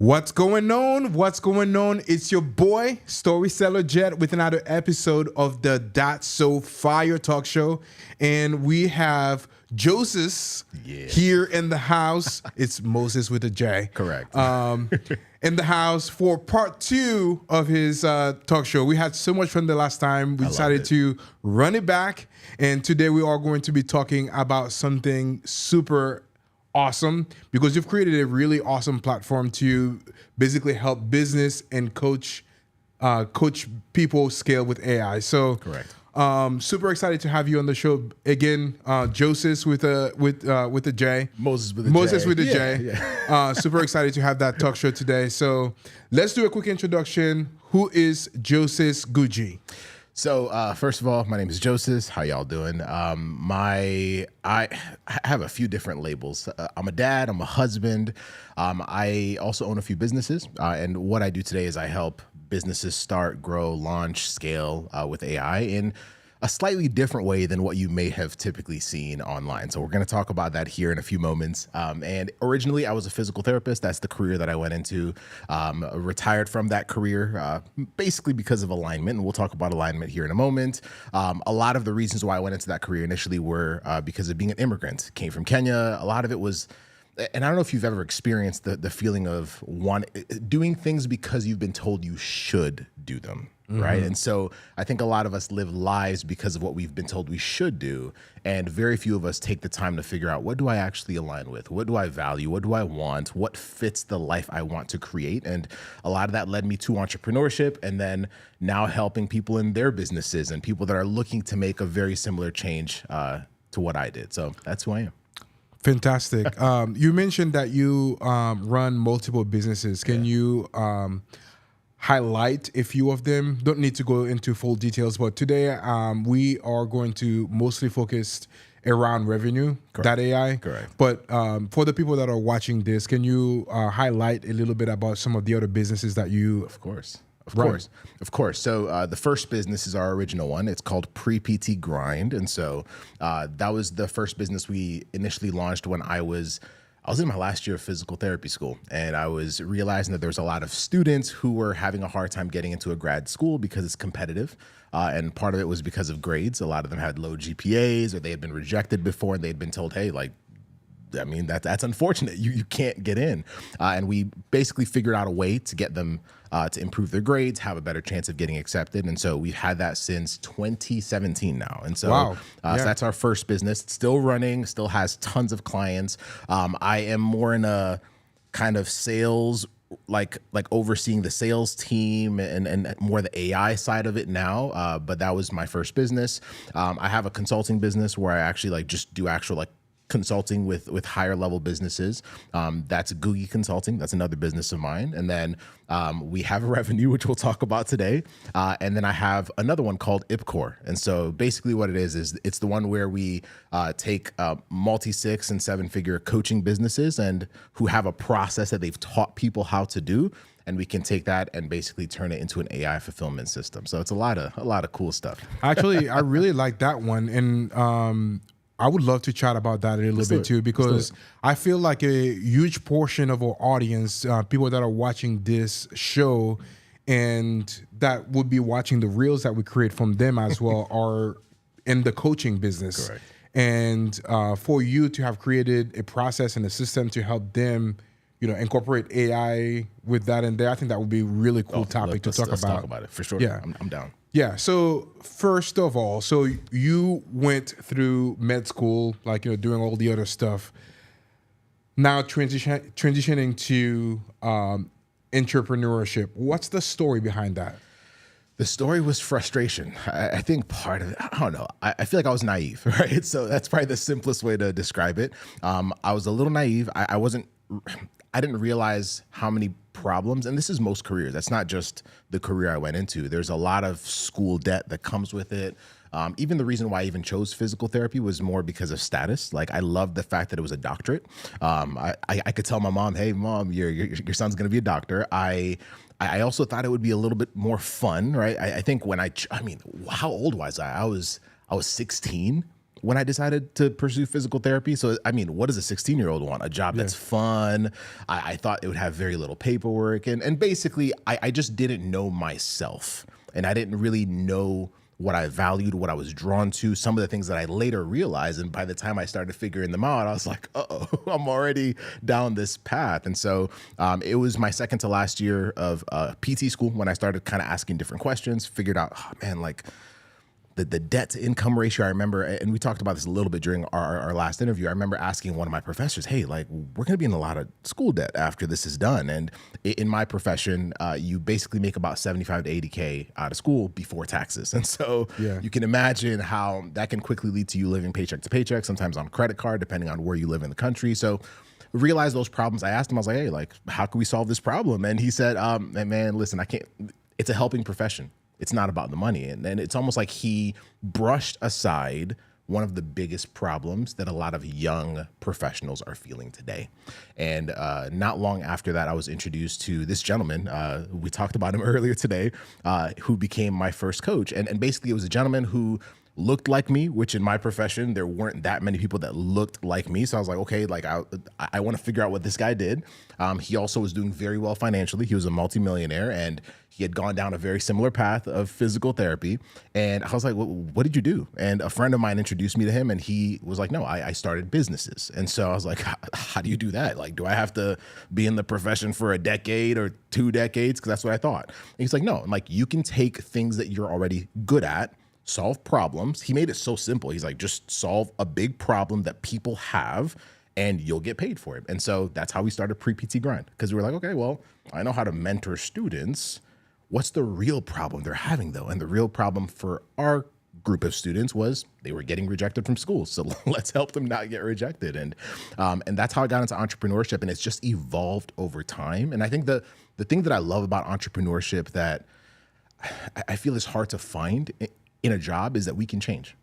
What's going on? What's going on? It's your boy, Storyteller Jet, with another episode of the That's So Fire Talk Show. And we have Josis here in the house. It's Moses with a J. Correct. In the house for part 2 of his talk show. We had so much fun the last time. We decided to run it back. And today we are going to be talking about something super awesome, because you've created a really awesome platform to basically help business and coach people scale with AI. So Correct. Super excited to have you on the show again. Josis with a J. Moses with a Moses J. with a Yeah, J. yeah. Super excited to have that talk show today. So let's do a quick introduction. Who is Josis Ngugi? So first of all, my name is Josis. How y'all doing? I have a few different labels. I'm a dad. I'm a husband. I also own a few businesses. And what I do today is I help businesses start, grow, launch, scale with AI in a slightly different way than what you may have typically seen online. So we're going to talk about that here in a few moments. And originally, I was a physical therapist. That's the career that I went into. Retired from that career basically because of alignment. And we'll talk about alignment here in a moment. A lot of the reasons why I went into that career initially were because of being an immigrant. Came from Kenya. A lot of it was, and I don't know if you've ever experienced the feeling of doing things because you've been told you should do them. Right. And so I think a lot of us live lives because of what we've been told we should do. And very few of us take the time to figure out, what do I actually align with? What do I value? What do I want? What fits the life I want to create? And a lot of that led me to entrepreneurship, and then now helping people in their businesses and people that are looking to make a very similar change to what I did. So that's who I am. Fantastic. You mentioned that you run multiple businesses. Can you highlight a few of them? Don't need to go into full details, but today we are going to mostly focus around revenue, Correct. .ai. Correct. But for the people that are watching this, can you highlight a little bit about some of the other businesses that you... Of course. Right. Of course. So the first business is our original one. It's called Pre-PT Grind. And so that was the first business we initially launched when I was in my last year of physical therapy school, and I was realizing that there was a lot of students who were having a hard time getting into a grad school because it's competitive. And part of it was because of grades. A lot of them had low GPAs, or they had been rejected before, and they'd been told, hey, that's unfortunate. You can't get in. And we basically figured out a way to get them to improve their grades, have a better chance of getting accepted. And so we've had that since 2017 now. And so, Wow. So that's our first business. It's still running, still has tons of clients. I am more in a kind of sales, like overseeing the sales team and more the AI side of it now. But that was my first business. I have a consulting business where I actually just do actual consulting with higher level businesses. That's Ngugi Consulting. That's another business of mine. And then we have a revenue, which we'll talk about today. And then I have another one called IPCore. And so basically what it is it's the one where we take multi-6 and 7-figure coaching businesses and who have a process that they've taught people how to do. And we can take that and basically turn it into an AI fulfillment system. So it's a lot of cool stuff. Actually, I really like that one. And I would love to chat about that a little bit too, because I feel like a huge portion of our audience, people that are watching this show and that would be watching the reels that we create from them as well, are in the coaching business. Correct. And for you to have created a process and a system to help them, incorporate AI with that in there, I think that would be a really cool topic to talk about. Let's talk about it for sure. Yeah. I'm down. Yeah. So first of all, so you went through med school, doing all the other stuff. Now transitioning to entrepreneurship. What's the story behind that? The story was frustration. I think part of it, I don't know. I feel like I was naive, right? So that's probably the simplest way to describe it. I was a little naive. I didn't realize how many problems, and this is most careers. That's not just the career I went into. There's a lot of school debt that comes with it. Even the reason why I even chose physical therapy was more because of status. I loved the fact that it was a doctorate. I could tell my mom, hey, mom, your son's going to be a doctor. I also thought it would be a little bit more fun, right? I think how old was I? I was 16. when I decided to pursue physical therapy. So, I mean, what does a 16-year-old want? A job that's fun. I thought it would have very little paperwork. And basically, I just didn't know myself. And I didn't really know what I valued, what I was drawn to, some of the things that I later realized. And by the time I started figuring them out, I was like, uh-oh, I'm already down this path. And so it was my second to last year of PT school when I started kind of asking different questions, figured out, oh, man, like the debt to income ratio. I remember, and we talked about this a little bit during our last interview. I remember asking one of my professors, hey, like, we're going to be in a lot of school debt after this is done. And in my profession, you basically make about 75 to 80K out of school before taxes. And so you can imagine how that can quickly lead to you living paycheck to paycheck, sometimes on credit card, depending on where you live in the country. So realized those problems. I asked him, I was like, hey, like, how can we solve this problem? And he said, man, listen, I can't, it's a helping profession. It's not about the money. And it's almost like he brushed aside one of the biggest problems that a lot of young professionals are feeling today. And not long after that, I was introduced to this gentleman. We talked about him earlier today, who became my first coach. And basically, it was a gentleman who looked like me, which in my profession, there weren't that many people that looked like me. So I was like, okay, like I want to figure out what this guy did. He also was doing very well financially. He was a multimillionaire, and he had gone down a very similar path of physical therapy. And I was like, what did you do? And a friend of mine introduced me to him, and he was like, no, I started businesses. And so I was like, how do you do that? Like, do I have to be in the profession for a decade or 2 decades? Because that's what I thought. And he's like, no, like, you can take things that you're already good at, solve problems. He made it so simple. He's like, just solve a big problem that people have and you'll get paid for it. And so that's how we started Pre-PT Grind, because we were like, okay, well, I know how to mentor students. What's the real problem they're having though? And the real problem for our group of students was they were getting rejected from school. So let's help them not get rejected. And that's how I got into entrepreneurship, and it's just evolved over time. And I think the thing that I love about entrepreneurship that I feel is hard to find in a job is that we can change,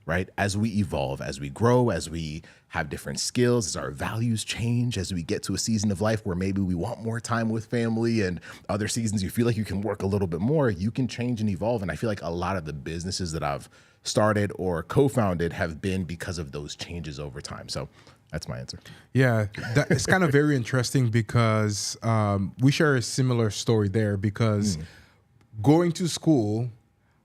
right? As we evolve, as we grow, as we have different skills, as our values change, as we get to a season of life where maybe we want more time with family, and other seasons you feel like you can work a little bit more, you can change and evolve. And I feel like a lot of the businesses that I've started or co-founded have been because of those changes over time. So that's my answer. Yeah, it's kind of very interesting because we share a similar story there, because going to school,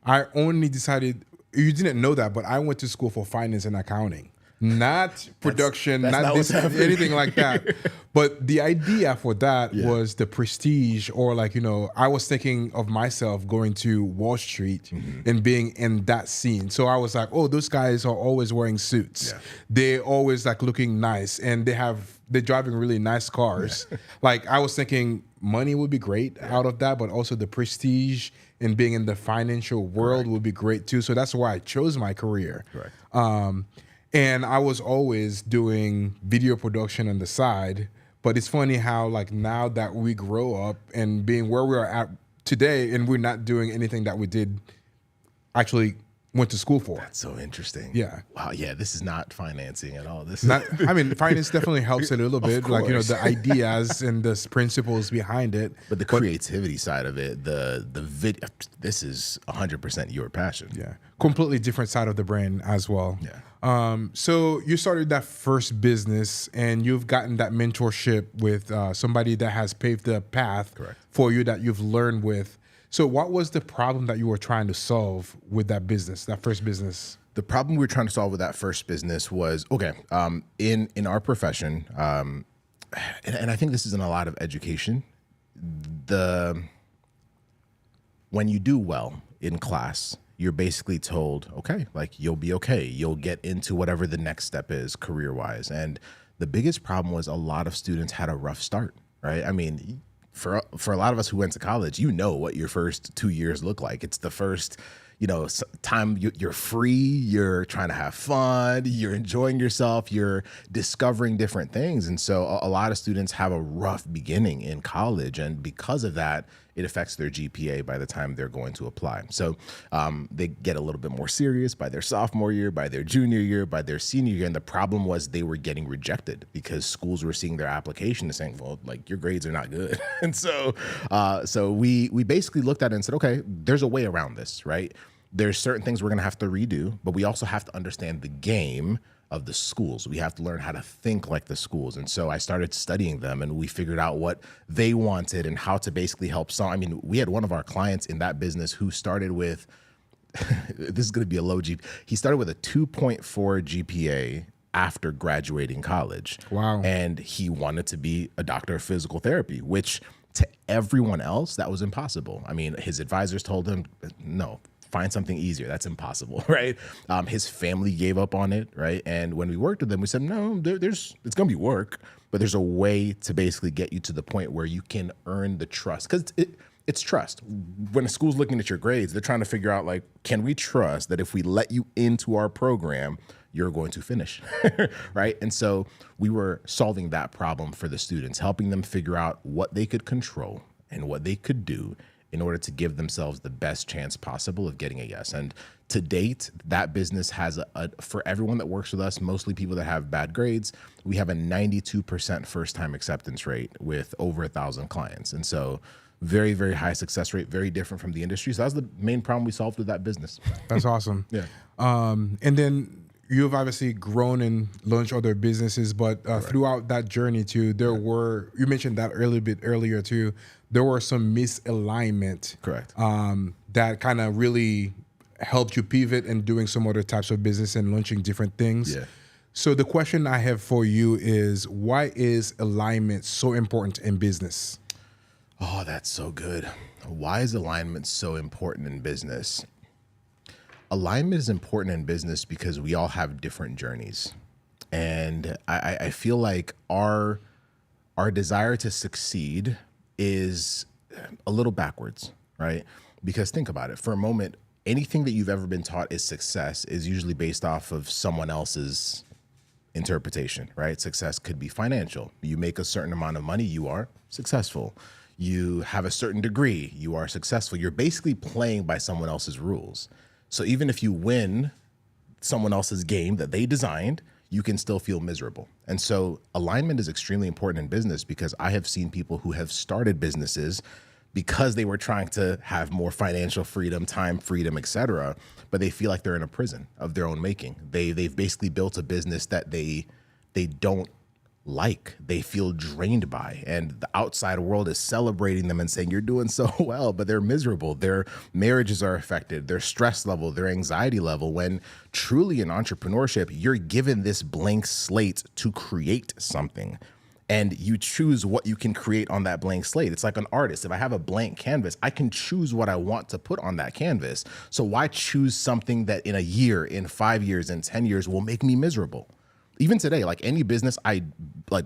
I only decided, you didn't know that, but I went to school for finance and accounting, not production, not this, anything like that. But the idea for that was the prestige, or like, you know, I was thinking of myself going to Wall Street and being in that scene. So I was like, oh, those guys are always wearing suits. They're always like looking nice, and they're driving really nice cars. Like, I was thinking money would be great out of that, but also the prestige and being in the financial world would be great too. So that's why I chose my career. And I was always doing video production on the side. But it's funny how, like, now that we grow up and being where we are at today, and we're not doing anything that we did actually went to school for. That's so interesting. Yeah. Wow. Yeah. This is not financing at all. This not, I mean, finance definitely helps a little bit, like, you know, the ideas and the principles behind it. But the creativity side of it, the video, this is 100% your passion. Yeah. Completely different side of the brain as well. Yeah. So you started that first business, and you've gotten that mentorship with somebody that has paved the path for you, that you've learned with. So what was the problem that you were trying to solve with that business, that first business? The problem we were trying to solve with that first business was, okay, in our profession, and I think this is in a lot of education, when you do well in class, you're basically told, okay, like, you'll be okay. You'll get into whatever the next step is career-wise. And the biggest problem was a lot of students had a rough start, right? I mean, for a lot of us who went to college, you know what your first 2 years look like. It's the first, you know, time you're free, you're trying to have fun, you're enjoying yourself, you're discovering different things. And so a lot of students have a rough beginning in college, and because of that, it affects their GPA by the time they're going to apply. So they get a little bit more serious by their sophomore year, by their junior year, by their senior year. And the problem was they were getting rejected because schools were seeing their application and saying, well, like, your grades are not good. And so we basically looked at it and said, okay, there's a way around this, right? there's certain things we're going to have to redo, but we also have to understand the game of the schools. We have to learn how to think like the schools. And so I started studying them, and we figured out what they wanted and how to basically help some. I mean, we had one of our clients in that business who started with, this is going to be a low GPA. He started with a 2.4 GPA after graduating college. Wow. And he wanted to be a doctor of physical therapy, which to everyone else, that was impossible. I mean, his advisors told him, no, find something easier. That's impossible, right? His family gave up on it, right? And when we worked with them, we said, no, it's going to be work, but there's a way to basically get you to the point where you can earn the trust. Because it's trust. When a school's looking at your grades, they're trying to figure out, like, can we trust that if we let you into our program, you're going to finish, right? And so we were solving that problem for the students, helping them figure out what they could control and what they could do in order to give themselves the best chance possible of getting a yes. And to date, that business has for everyone that works with us, mostly people that have bad grades, we have a 92% first-time acceptance rate with over 1,000 clients. And so very, very high success rate, very different from the industry. So that was the main problem we solved with that business. That's awesome. Yeah. And then you've obviously grown and launched other businesses, but throughout that journey too, you mentioned that a little bit earlier too, there were some misalignment. Correct. That kind of really helped you pivot and doing some other types of business and launching different things. Yeah. So the question I have for you is, why is alignment so important in business? Oh, that's so good. Why is alignment so important in business? Alignment is important in business because we all have different journeys. And I feel like our desire to succeed is a little backwards, right? Because think about it for a moment, anything that you've ever been taught is success is usually based off of someone else's interpretation, right? Success could be financial. You make a certain amount of money, you are successful. You have a certain degree, you are successful. You're basically playing by someone else's rules. So even if you win someone else's game that they designed, you can still feel miserable. And so alignment is extremely important in business because I have seen people who have started businesses because they were trying to have more financial freedom, time freedom, et cetera, but they feel like they're in a prison of their own making. They've basically built a business that they don't like, they feel drained by, and the outside world is celebrating them and saying, you're doing so well, but they're miserable. Their marriages are affected, their stress level, their anxiety level, when truly in entrepreneurship, you're given this blank slate to create something. And you choose what you can create on that blank slate. It's like an artist. If I have a blank canvas, I can choose what I want to put on that canvas. So why choose something that in a year, in 5 years, in 10 years will make me miserable? Even today, like any business I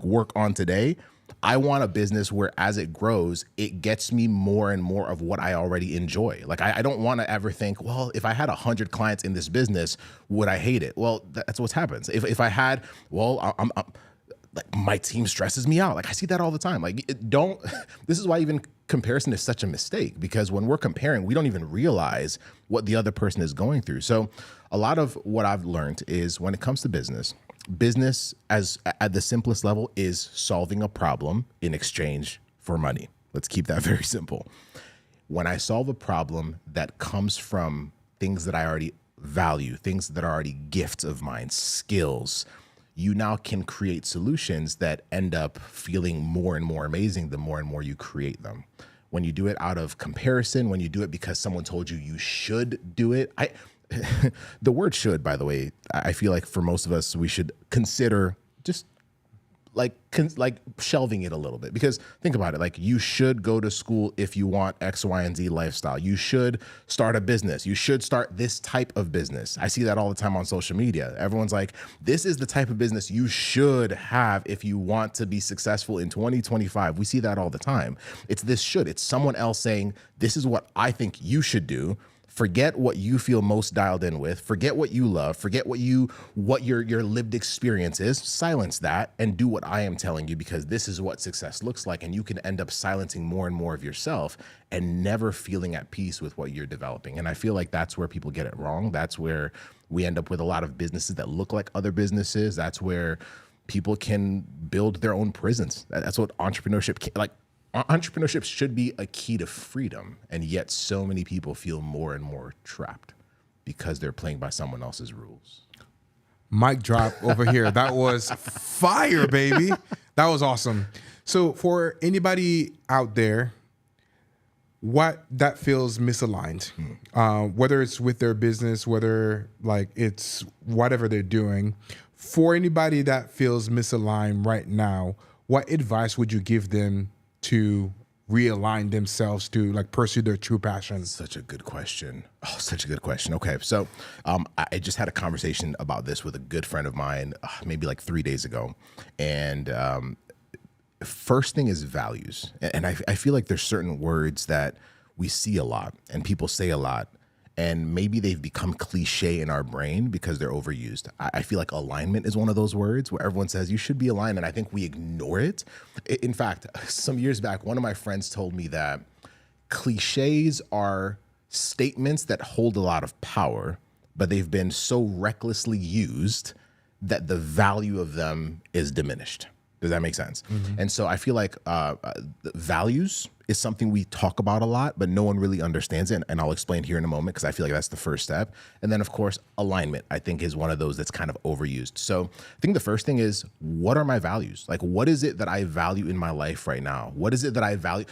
work on today, I want a business where as it grows, it gets me more and more of what I already enjoy. Like I don't want to ever think, well, if I had 100 clients in this business, would I hate it? Well, that's what happens. If I had, well, I'm like my team stresses me out. Like I see that all the time. Like this is why even comparison is such a mistake, because when we're comparing, we don't even realize what the other person is going through. So a lot of what I've learned is when it comes to business as at the simplest level is solving a problem in exchange for money. Let's keep that very simple. When I solve a problem that comes from things that I already value, things that are already gifts of mine, skills, you now can create solutions that end up feeling more and more amazing the more and more you create them. When you do it out of comparison, when you do it because someone told you you should do it, the word should, by the way, I feel like for most of us, we should consider just like shelving it a little bit, because think about it. Like you should go to school if you want X, Y, and Z lifestyle. You should start a business. You should start this type of business. I see that all the time on social media. Everyone's like, this is the type of business you should have if you want to be successful in 2025. We see that all the time. It's this should. It's someone else saying, this is what I think you should do. Forget what you feel most dialed in with. Forget what you love. Forget what your lived experience is. Silence that and do what I am telling you, because this is what success looks like. And you can end up silencing more and more of yourself and never feeling at peace with what you're developing. And I feel like that's where people get it wrong. That's where we end up with a lot of businesses that look like other businesses. That's where people can build their own prisons. That's what entrepreneurship Entrepreneurship should be a key to freedom, and yet so many people feel more and more trapped. because they're playing by someone else's rules. Mic drop over here. That was fire, baby. That was awesome. So for anybody out there, what that feels misaligned, whether it's with their business, whether like it's whatever they're doing, for anybody that feels misaligned right now, what advice would you give them to realign themselves to like pursue their true passions? Such a good question. Oh, such a good question. Okay. So I just had a conversation about this with a good friend of mine, maybe like 3 days ago. And first thing is values. And I feel like there's certain words that we see a lot and people say a lot, and maybe they've become cliche in our brain because they're overused. I feel like alignment is one of those words where everyone says you should be aligned, and I think we ignore it. In fact, some years back, one of my friends told me that cliches are statements that hold a lot of power, but they've been so recklessly used that the value of them is diminished. Does that make sense? Mm-hmm. And so I feel like values is something we talk about a lot, but no one really understands it. And I'll explain here in a moment because I feel like that's the first step. And then, of course, alignment, I think, is one of those that's kind of overused. So I think the first thing is, what are my values? Like, what is it that I value in my life right now? What is it that I value?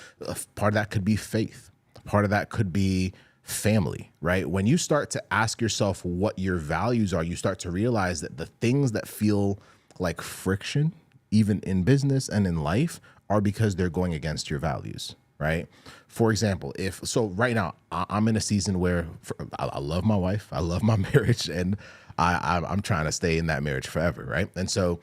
Part of that could be faith. Part of that could be family, right? When you start to ask yourself what your values are, you start to realize that the things that feel like friction, even in business and in life, are because they're going against your values, right? For example, right now I'm in a season where I love my wife, I love my marriage, and I'm trying to stay in that marriage forever, right? And so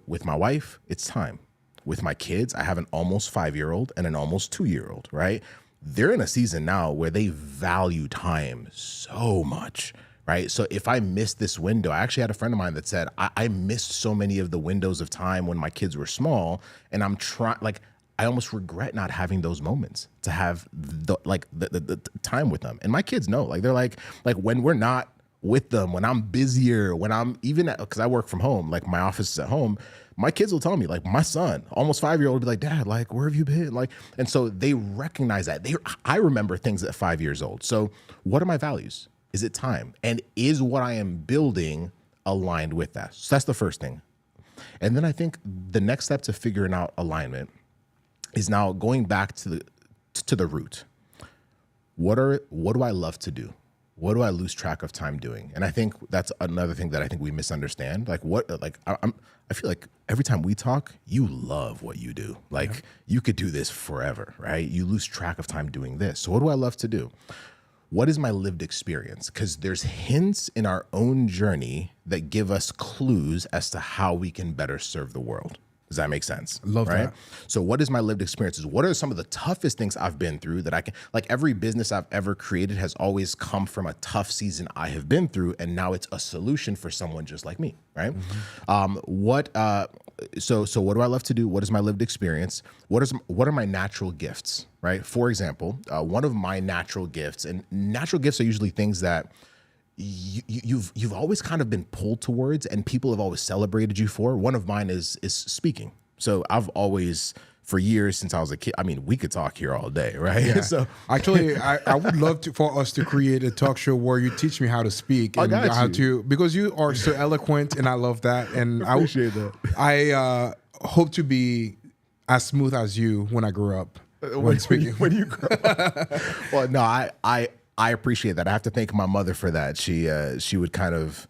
with my wife, it's time. With my kids, I have an almost 5-year-old and an almost 2-year-old, right? They're in a season now where they value time so much, right? So if I missed this window, I actually had a friend of mine that said, I missed so many of the windows of time when my kids were small, and I almost regret not having those moments to have the time with them. And my kids know, they're like when we're not with them, when I'm busier, when I'm because I work from home, like my office is at home, my kids will tell me, like my son, almost 5-year-old, will be like, Dad, like, where have you been? Like, and so they recognize that. I remember things at 5 years old. So what are my values? Is it time? And is what I am building aligned with that? So that's the first thing. And then I think the next step to figuring out alignment is now going back to the root. What do I love to do? What do I lose track of time doing? And I think that's another thing that I think we misunderstand. I feel like every time we talk, you love what you do. You could do this forever, right? You lose track of time doing this. So what do I love to do? What is my lived experience? Because there's hints in our own journey that give us clues as to how we can better serve the world. Does that make sense? Love that. So what is my lived experiences? What are some of the toughest things I've been through that I can, like every business I've ever created has always come from a tough season I have been through, and now it's a solution for someone just like me, right? Mm-hmm. So what do I love to do? What is my lived experience? What are my natural gifts, right? For example, one of my natural gifts, and natural gifts are usually things that you've always kind of been pulled towards, and people have always celebrated you for. One of mine is speaking. So I've always, for years since I was a kid, I mean, we could talk here all day, right? Yeah. So actually, I would love for us to create a talk show where you teach me how to speak and how to, because you are so eloquent, and I love that. And I appreciate that. I hope to be as smooth as you when I grow up when speaking. When you grow up. Well, no, I appreciate that. I have to thank my mother for that. She would kind of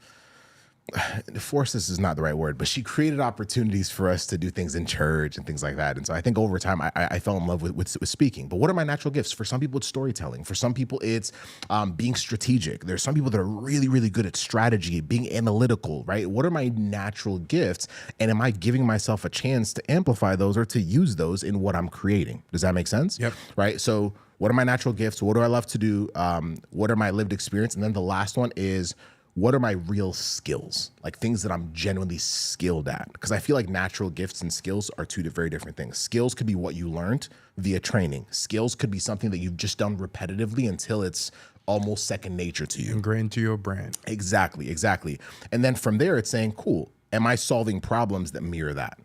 force us is not the right word, but she created opportunities for us to do things in church and things like that. And so I think over time, I fell in love with speaking. But what are my natural gifts? For some people, it's storytelling. For some people, it's being strategic. There's some people that are really, really good at strategy, being analytical, right? What are my natural gifts? And am I giving myself a chance to amplify those or to use those in what I'm creating? Does that make sense? Yep. Right? So what are my natural gifts? What do I love to do? What are my lived experience? And then the last one is, what are my real skills? Like things that I'm genuinely skilled at. Because I feel like natural gifts and skills are two very different things. Skills could be what you learned via training. Skills could be something that you've just done repetitively until it's almost second nature to you. Ingrained to your brand. Exactly. And then from there, it's saying, cool, am I solving problems that mirror that?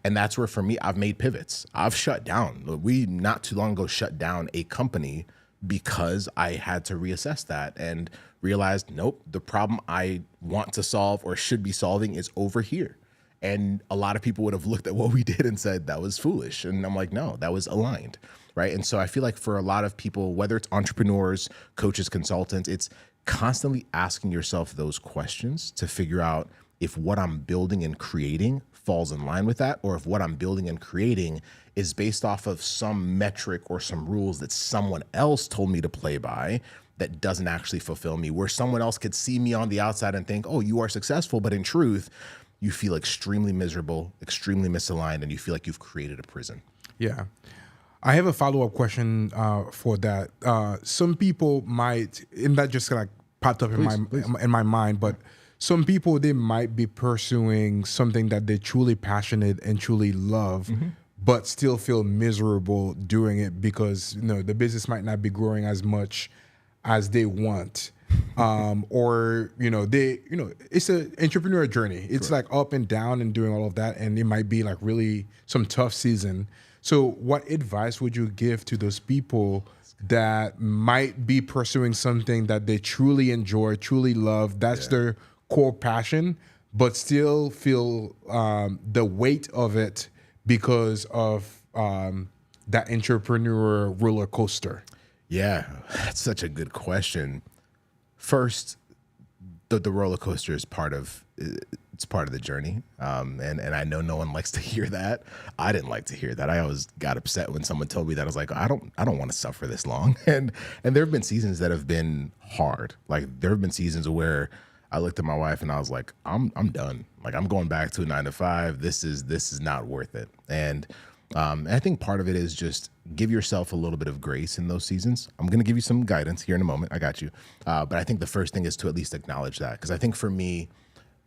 And that's where, for me, I've made pivots. I've shut down. We, not too long ago, shut down a company because I had to reassess that and realized, nope, the problem I want to solve or should be solving is over here. And a lot of people would have looked at what we did and said that was foolish. And I'm like, no, that was aligned, right? And so I feel like for a lot of people, whether it's entrepreneurs, coaches, consultants, it's constantly asking yourself those questions to figure out if what I'm building and creating falls in line with that, or if what I'm building and creating is based off of some metric or some rules that someone else told me to play by that doesn't actually fulfill me, where someone else could see me on the outside and think, oh, you are successful, but in truth, you feel extremely miserable, extremely misaligned, and you feel like you've created a prison. Yeah. I have a follow-up question for that. Some people might, and that just like popped up in my mind, but some people, they might be pursuing something that they're truly passionate and truly love, but still feel miserable doing it because, you know, the business might not be growing as much as they want. Or, you know, it's an entrepreneur journey. It's like up and down and doing all of that. And it might be like really some tough season. So what advice would you give to those people that might be pursuing something that they truly enjoy, truly love? That's their core passion, but still feel the weight of it because of that entrepreneur roller coaster? Yeah, that's such a good question. First, the roller coaster is part of the journey, and I know no one likes to hear that. I didn't like to hear that. I always got upset when someone told me that. I was like, I don't want to suffer this long. And there have been seasons that have been hard. Like there have been seasons where I looked at my wife and I was like, I'm done. Like I'm going back to a 9-to-5. This is not worth it. And I think part of it is just give yourself a little bit of grace in those seasons. I'm going to give you some guidance here in a moment. I got you. But I think the first thing is to at least acknowledge that. Because I think for me,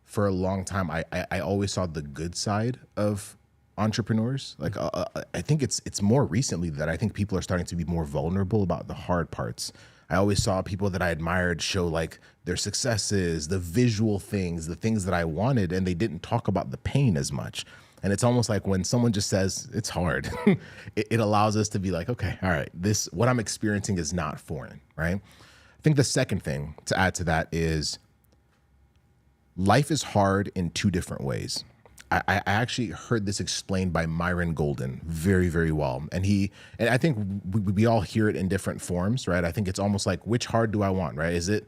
for a long time, I always saw the good side of entrepreneurs. Like I think it's more recently that I think people are starting to be more vulnerable about the hard parts. I always saw people that I admired show like their successes, the visual things, the things that I wanted, and they didn't talk about the pain as much. And it's almost like when someone just says it's hard, it allows us to be like, okay, all right, what I'm experiencing is not foreign, right? I think the second thing to add to that is life is hard in two different ways. I actually heard this explained by Myron Golden very, very well. And I think we all hear it in different forms, right? I think it's almost like, which hard do I want, right? Is it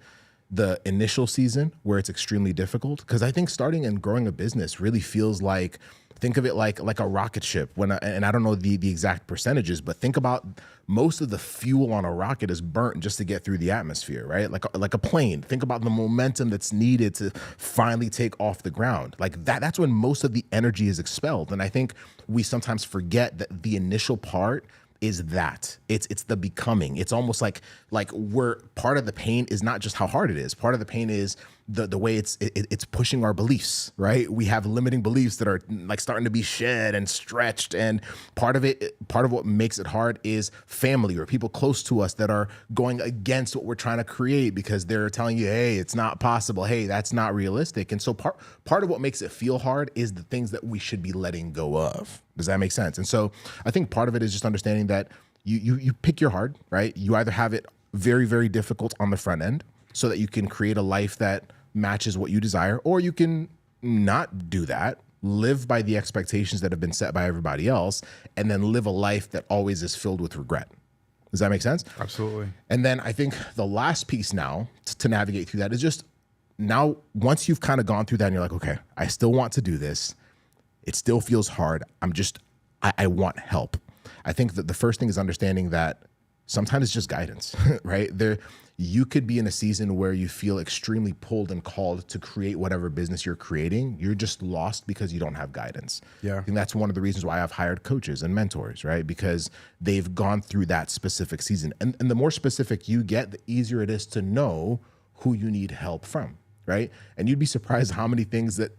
the initial season where it's extremely difficult? Because I think starting and growing a business really feels like, think of it like a rocket ship. And I don't know the exact percentages, but think about most of the fuel on a rocket is burnt just to get through the atmosphere, right? Like a plane. Think about the momentum that's needed to finally take off the ground. Like that's when most of the energy is expelled. And I think we sometimes forget that the initial part is that it's the becoming. It's almost like we're part of the pain is not just how hard it is. Part of the pain is the way it's pushing our beliefs, right? We have limiting beliefs that are like starting to be shed and stretched. And part of what makes it hard is family or people close to us that are going against what we're trying to create because they're telling you, hey, it's not possible. Hey, that's not realistic. And so part of what makes it feel hard is the things that we should be letting go of. Does that make sense? And so I think part of it is just understanding that you pick your hard, right? You either have it very, very difficult on the front end so that you can create a life that matches what you desire, or you can not do that, live by the expectations that have been set by everybody else, and then live a life that always is filled with regret. Does that make sense? Absolutely. And then I think the last piece now to navigate through that is just now, once you've kind of gone through that and you're like, okay, I still want to do this. It still feels hard. I want help. I think that the first thing is understanding that sometimes it's just guidance, right? You could be in a season where you feel extremely pulled and called to create whatever business you're creating. You're just lost because you don't have guidance. Yeah. I think that's one of the reasons why I've hired coaches and mentors, right? Because they've gone through that specific season. And the more specific you get, the easier it is to know who you need help from, right? And you'd be surprised how many things that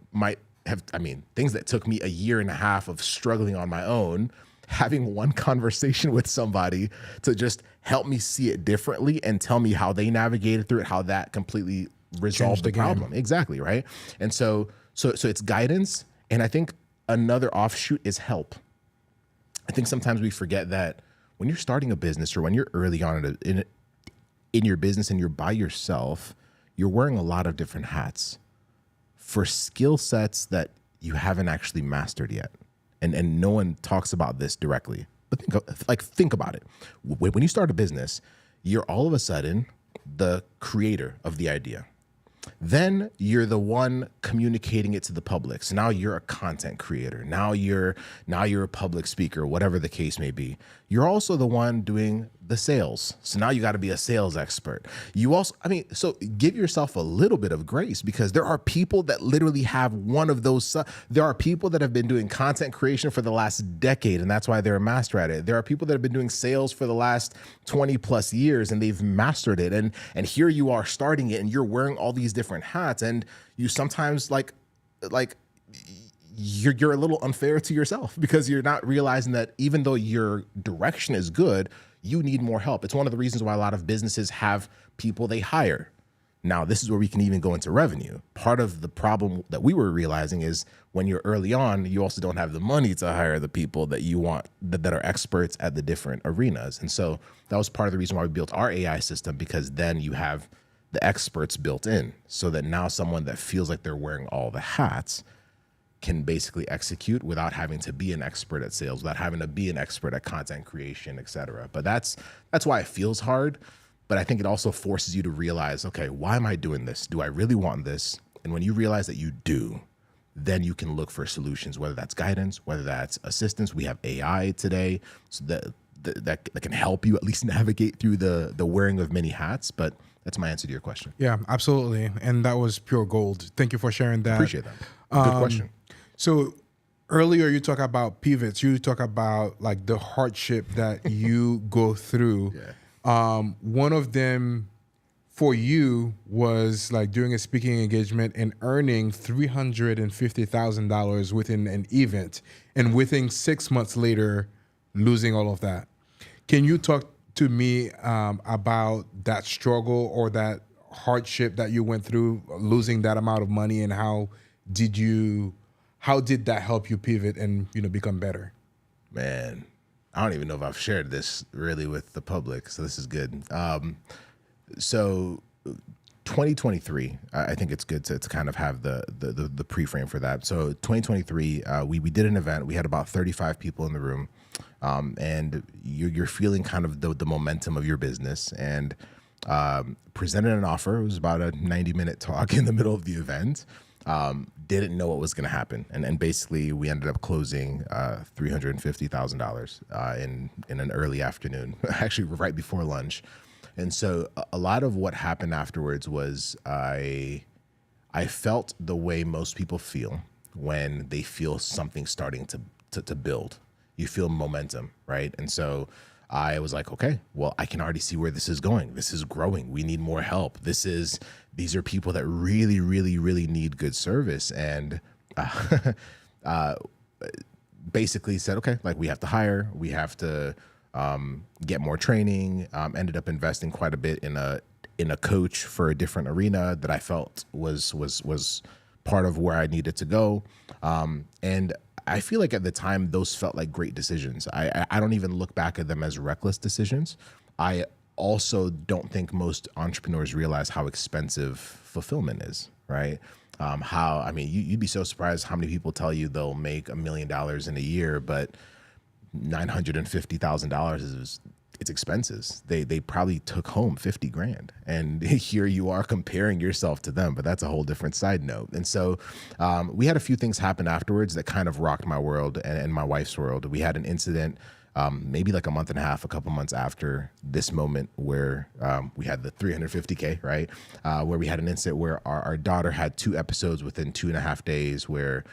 things that took me a year and a half of struggling on my own, having one conversation with somebody to just help me see it differently and tell me how they navigated through it, how that completely resolved the problem. Exactly, right? And so it's guidance. And I think another offshoot is help. I think sometimes we forget that when you're starting a business or when you're early on in your business and you're by yourself, you're wearing a lot of different hats for skill sets that you haven't actually mastered yet. And no one talks about this directly. But think about it. When you start a business, you're all of a sudden the creator of the idea. Then you're the one communicating it to the public. So now you're a content creator. Now you're a public speaker, whatever the case may be. You're also the one doing the sales. So now you got to be a sales expert. You also, so give yourself a little bit of grace, because there are people that literally have one of those. There are people that have been doing content creation for the last decade, and that's why they're a master at it. There are people that have been doing sales for the last 20 plus years, and they've mastered it. And here you are starting it, and you're wearing all these different hats, and you sometimes you're a little unfair to yourself, because you're not realizing that even though your direction is good, you need more help. It's one of the reasons why a lot of businesses have people they hire. Now, this is where we can even go into revenue. Part of the problem that we were realizing is when you're early on, you also don't have the money to hire the people that you want that are experts at the different arenas. And so that was part of the reason why we built our AI system, because then you have the experts built in, so that now someone that feels like they're wearing all the hats can basically execute without having to be an expert at sales, without having to be an expert at content creation, et cetera. But that's why it feels hard. But I think it also forces you to realize, okay, why am I doing this? Do I really want this? And when you realize that you do, then you can look for solutions, whether that's guidance, whether that's assistance. We have AI today, so that can help you at least navigate through the wearing of many hats. But that's my answer to your question. Yeah, absolutely. And that was pure gold. Thank you for sharing that. Appreciate that. Good question. So earlier you talk about pivots. You talk about like the hardship that you go through. Yeah. One of them for you was like doing a speaking engagement and earning $350,000 within an event, and within 6 months later, losing all of that. Can you talk to me about that struggle or that hardship that you went through, losing that amount of money, and how did that help you pivot and become better? Man, I don't even know if I've shared this really with the public, so this is good. So 2023, I think it's good to kind of have the pre-frame for that. So 2023, we did an event. We had about 35 people in the room, and you're feeling kind of the momentum of your business, and presented an offer. It was about a 90-minute talk in the middle of the event. Didn't know what was going to happen. And basically we ended up closing $350,000 in an early afternoon, actually right before lunch. And so a lot of what happened afterwards was I felt the way most people feel when they feel something starting to build. You feel momentum, right? And so I was like, okay, well, I can already see where this is going. This is growing. We need more help. These are people that really, really, really need good service. And basically said, okay, like we have to hire, we have to get more training. Ended up investing quite a bit in a coach for a different arena that I felt was part of where I needed to go. And I feel like at the time, those felt like great decisions. I don't even look back at them as reckless decisions. I also don't think most entrepreneurs realize how expensive fulfillment is, right? You'd be so surprised how many people tell you they'll make $1 million in a year, but $950,000 is it's expenses. They probably took home 50 grand, and here you are comparing yourself to them, but that's a whole different side note. And so we had a few things happen afterwards that kind of rocked my world and my wife's world. We had an incident maybe like a month and a half, a couple months after this moment where we had the 350K, right? Where we had an incident where our daughter had 2 episodes within 2.5 days where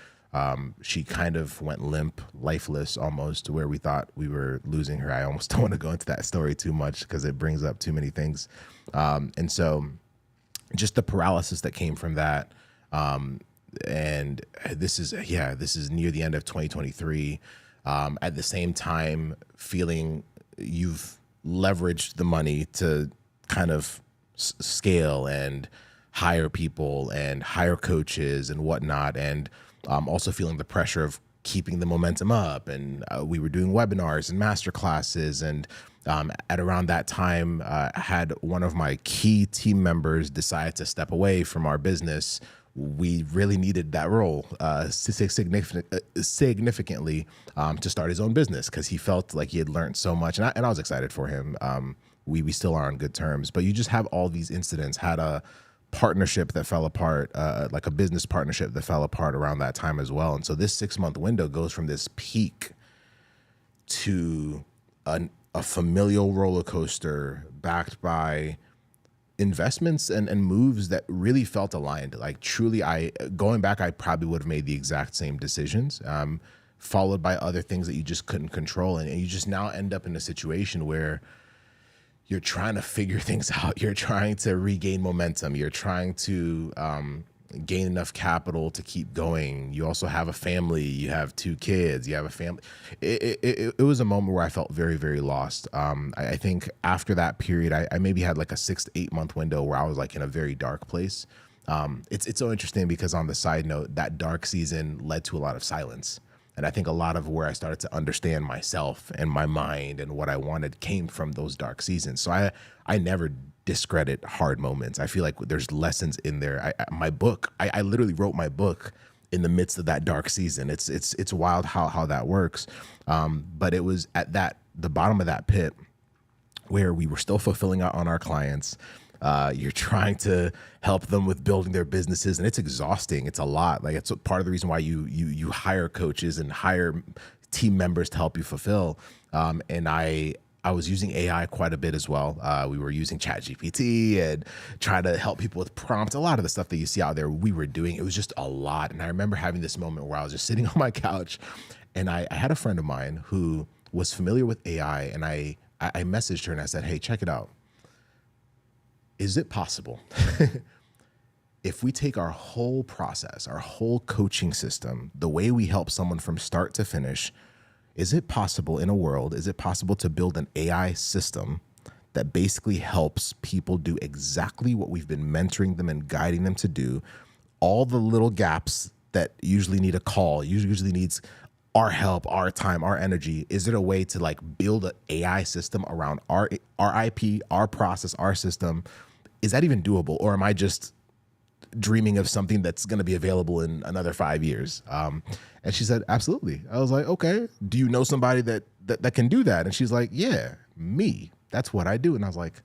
she kind of went limp, lifeless almost, to where we thought we were losing her. I almost don't want to go into that story too much because it brings up too many things. And so just the paralysis that came from that. And this is near the end of 2023. At the same time, feeling you've leveraged the money to kind of scale and hire people and hire coaches and whatnot. And also feeling the pressure of keeping the momentum up. And we were doing webinars and master classes. And at around that time, I had one of my key team members decide to step away from our business. We really needed that role significantly to start his own business, because he felt like he had learned so much. And I was excited for him. We still are on good terms. But you just have all these incidents. Had a partnership that fell apart, like a business partnership that fell apart around that time as well. And so this 6-month window goes from this peak to a familial roller coaster backed by investments and moves that really felt aligned. Like truly, going back, I probably would have made the exact same decisions, followed by other things that you just couldn't control. And you just now end up in a situation where you're trying to figure things out. You're trying to regain momentum. You're trying to gain enough capital to keep going. You also have a family. You have 2 kids. You have a family. It was a moment where I felt very, very lost. I think after that period, I maybe had like a 6 to 8 month window where I was like in a very dark place. It's so interesting because, on the side note, that dark season led to a lot of silence. And I think a lot of where I started to understand myself and my mind and what I wanted came from those dark seasons. So I never discredit hard moments. I feel like there's lessons in there. I literally wrote my book in the midst of that dark season. It's wild how that works. But it was at the bottom of that pit where we were still fulfilling on our clients. You're trying to help them with building their businesses, and it's exhausting. It's a lot. Like, it's part of the reason why you hire coaches and hire team members to help you fulfill. And I was using AI quite a bit as well. We were using ChatGPT and trying to help people with prompts. A lot of the stuff that you see out there, we were doing. It was just a lot. And I remember having this moment where I was just sitting on my couch, and I had a friend of mine who was familiar with AI, and I messaged her and I said, "Hey, check it out. Is it possible if we take our whole process, our whole coaching system, the way we help someone from start to finish, is it possible to build an AI system that basically helps people do exactly what we've been mentoring them and guiding them to do? All the little gaps that usually need a call, usually needs our help, our time, our energy. Is there a way to like build an AI system around our IP, our process, our system? Is that even doable? Or am I just dreaming of something that's going to be available in another 5 years?" And she said, "Absolutely." I was like, "Okay, do you know somebody that can do that?" And she's like, "Yeah, me. That's what I do." And I was like,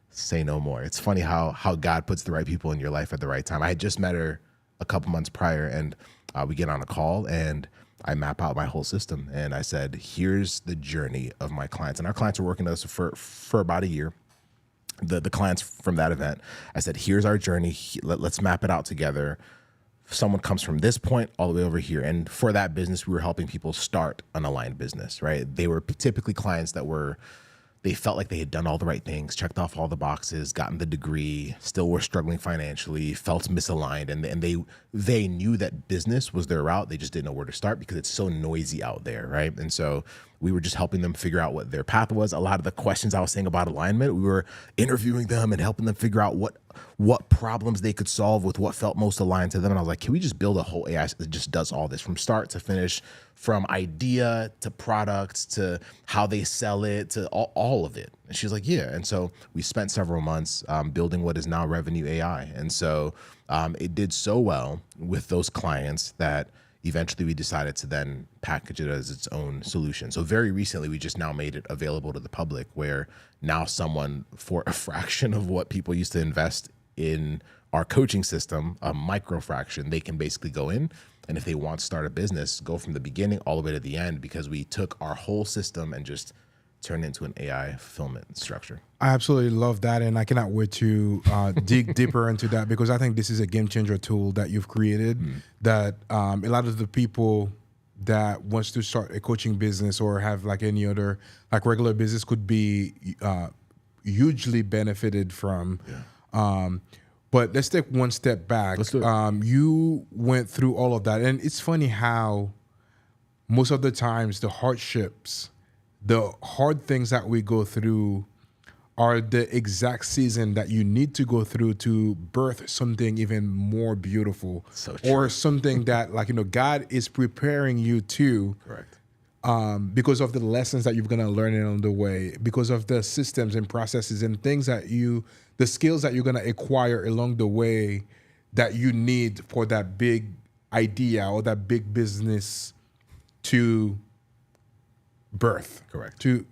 say no more. It's funny how God puts the right people in your life at the right time. I had just met her a couple months prior, and we get on a call, and I map out my whole system. And I said, "Here's the journey of my clients." And our clients were working with us for about a year. The clients from that event, I said, "Here's our journey. Let's map it out together. Someone comes from this point all the way over here." And for that business, we were helping people start an aligned business, right? They were typically clients that they felt like they had done all the right things, checked off all the boxes, gotten the degree, still were struggling financially, felt misaligned. And they knew that business was their route. They just didn't know where to start because it's so noisy out there, right? And so we were just helping them figure out what their path was. A lot of the questions I was saying about alignment, we were interviewing them and helping them figure out what problems they could solve with what felt most aligned to them. And I was like, "Can we just build a whole AI that just does all this from start to finish, from idea to products to how they sell it to all of it?" And she's like, "Yeah." And so we spent several months building what is now Revenue AI. And so it did so well with those clients that eventually we decided to then package it as its own solution. So very recently, we just now made it available to the public, where now someone, for a fraction of what people used to invest in our coaching system, a micro fraction, they can basically go in, and if they want to start a business, go from the beginning all the way to the end, because we took our whole system and just turned it into an AI fulfillment structure. I absolutely love that, and I cannot wait to dig deeper into that, because I think this is a game changer tool that you've created that a lot of the people that wants to start a coaching business or have like any other like regular business could be hugely benefited from. Yeah. But let's take one step back. Let's do it. You went through all of that, and it's funny how most of the times the hardships, the hard things that we go through are the exact season that you need to go through to birth something even more beautiful, So true. or something that, like, God is preparing you to. Correct. Because of the lessons that you're gonna learn along the way, because of the systems and processes and things that the skills that you're gonna acquire along the way that you need for that big idea or that big business to birth. Correct. To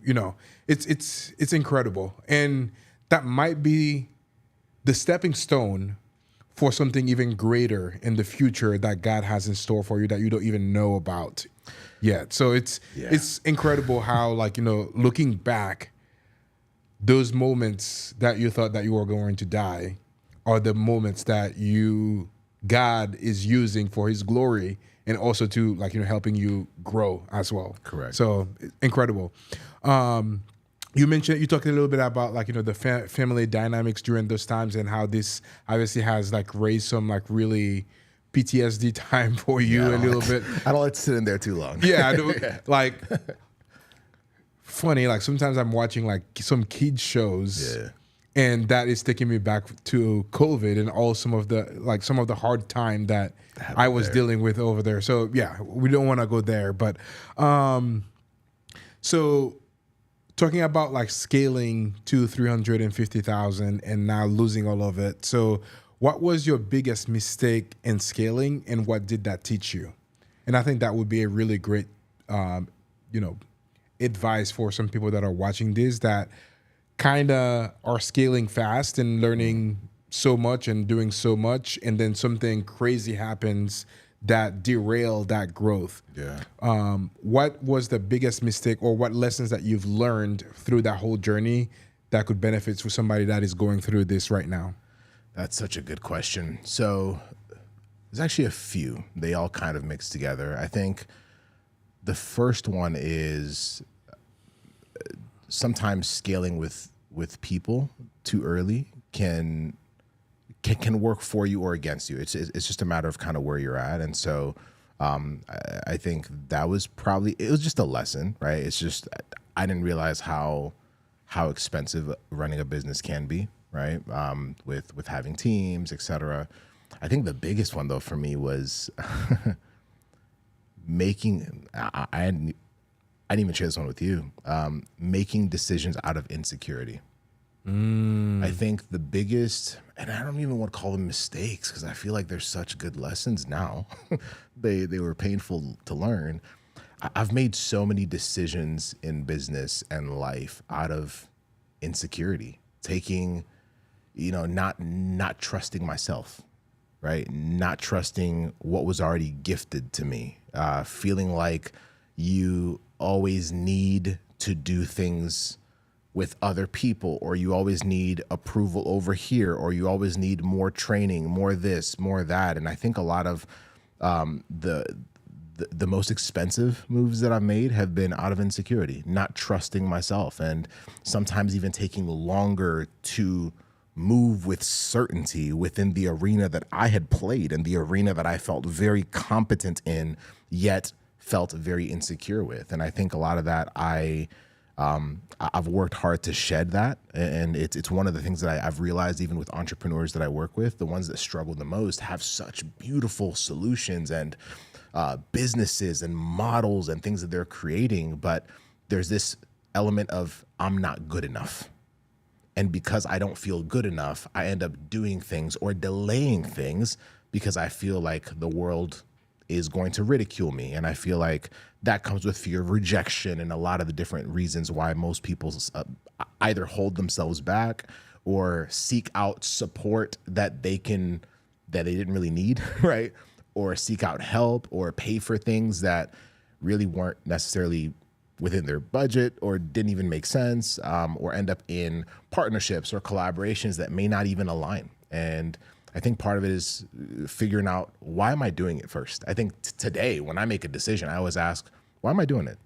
it's incredible, and that might be the stepping stone for something even greater in the future that God has in store for you that you don't even know about yet. So it's incredible how, like, looking back, those moments that you thought that you were going to die are the moments that God is using for his glory, and also to, like, helping you grow as well. Correct. So incredible. You talked a little bit about, like, the family dynamics during those times, and how this obviously has, like, raised some, like, really PTSD time for you a little bit. I don't like to sit in there too long. Yeah, I do. Like, funny, like, sometimes I'm watching, like, some kids shows, and that is taking me back to COVID and all some of the hard time that I was dealing with over there. So yeah, we don't want to go there, but so talking about, like, scaling to 350,000 and now losing all of it. So what was your biggest mistake in scaling, and what did that teach you? And I think that would be a really great, advice for some people that are watching this, that kind of are scaling fast and learning so much and doing so much, and then something crazy happens that derail that growth. Yeah. What was the biggest mistake, or what lessons that you've learned through that whole journey that could benefit for somebody that is going through this right now? That's such a good question. So there's actually a few. They all kind of mix together. I think the first one is sometimes scaling with people too early can work for you or against you. It's just a matter of kind of where you're at. And so I think that was it was just a lesson, right? It's just, I didn't realize how expensive running a business can be, right? With having teams, et cetera. I think the biggest one, though, for me was I didn't even share this one with you, making decisions out of insecurity. I think the biggest, and I don't even want to call them mistakes, because I feel like they're such good lessons now. They were painful to learn. I've made so many decisions in business and life out of insecurity, taking, not trusting myself, right? Not trusting what was already gifted to me, feeling like you always need to do things with other people, or you always need approval over here, or you always need more training, more this, more that. And I think a lot of the most expensive moves that I've made have been out of insecurity, not trusting myself, and sometimes even taking longer to move with certainty within the arena that I had played and the arena that I felt very competent in, yet felt very insecure with. And I think a lot of that I've worked hard to shed that, and it's one of the things that I've realized, even with entrepreneurs that I work with, the ones that struggle the most have such beautiful solutions and businesses and models and things that they're creating, but there's this element of, I'm not good enough. And because I don't feel good enough, I end up doing things or delaying things because I feel like the world is going to ridicule me. And I feel like that comes with fear of rejection and a lot of the different reasons why most people either hold themselves back or seek out support that they didn't really need, right? Or seek out help or pay for things that really weren't necessarily within their budget or didn't even make sense, or end up in partnerships or collaborations that may not even align. And I think part of it is figuring out, why am I doing it first? I think today, when I make a decision, I always ask, why am I doing it?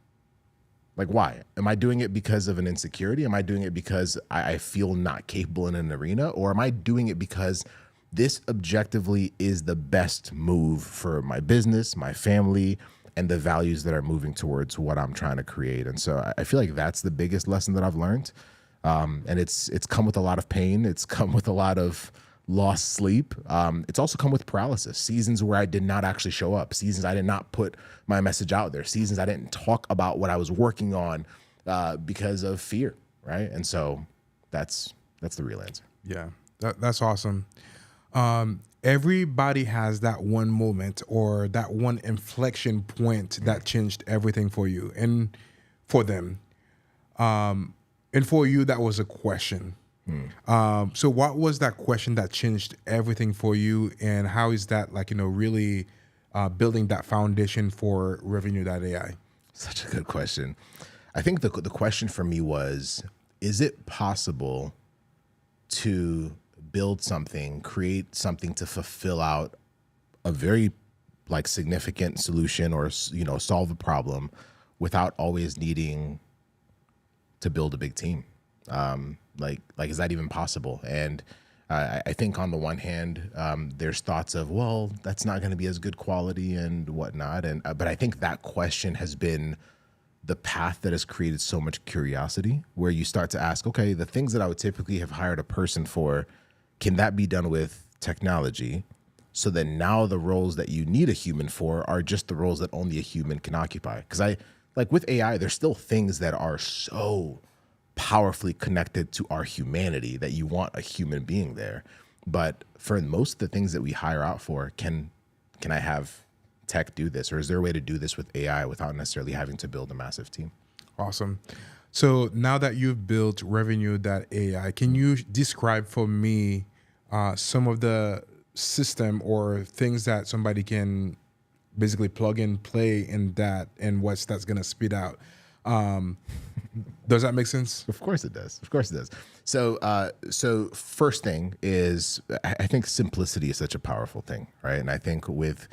Like, why? Am I doing it because of an insecurity? Am I doing it because I feel not capable in an arena? Or am I doing it because this objectively is the best move for my business, my family, and the values that are moving towards what I'm trying to create? And so I feel like that's the biggest lesson that I've learned. And it's come with a lot of pain. It's come with a lot of lost sleep. It's also come with paralysis, seasons where I did not actually show up, seasons I did not put my message out there, seasons I didn't talk about what I was working on because of fear, right? And so that's the real answer. Yeah, that's awesome. Everybody has that one moment or that one inflection point that changed everything for you and for them. And for you, that was a question. So what was that question that changed everything for you, and how is that really building that foundation for revenue.ai? Such a good question. I think the question for me was, is it possible to build something, create something to fulfill out a very significant solution or, solve a problem without always needing to build a big team? Is that even possible? And I think on the one hand, there's thoughts of, well, that's not going to be as good quality and whatnot. And but I think that question has been the path that has created so much curiosity, where you start to ask, okay, the things that I would typically have hired a person for, can that be done with technology? So then now the roles that you need a human for are just the roles that only a human can occupy. Because with AI, there's still things that are so powerfully connected to our humanity that you want a human being there. But for most of the things that we hire out for, can I have tech do this? Or is there a way to do this with AI without necessarily having to build a massive team? Awesome. So now that you've built revenue.ai, can you describe for me some of the system or things that somebody can basically plug and play in that, and what's that's going to spit out? Does that make sense? Of course it does. Of course it does. So first thing is, I think simplicity is such a powerful thing, right? And I think with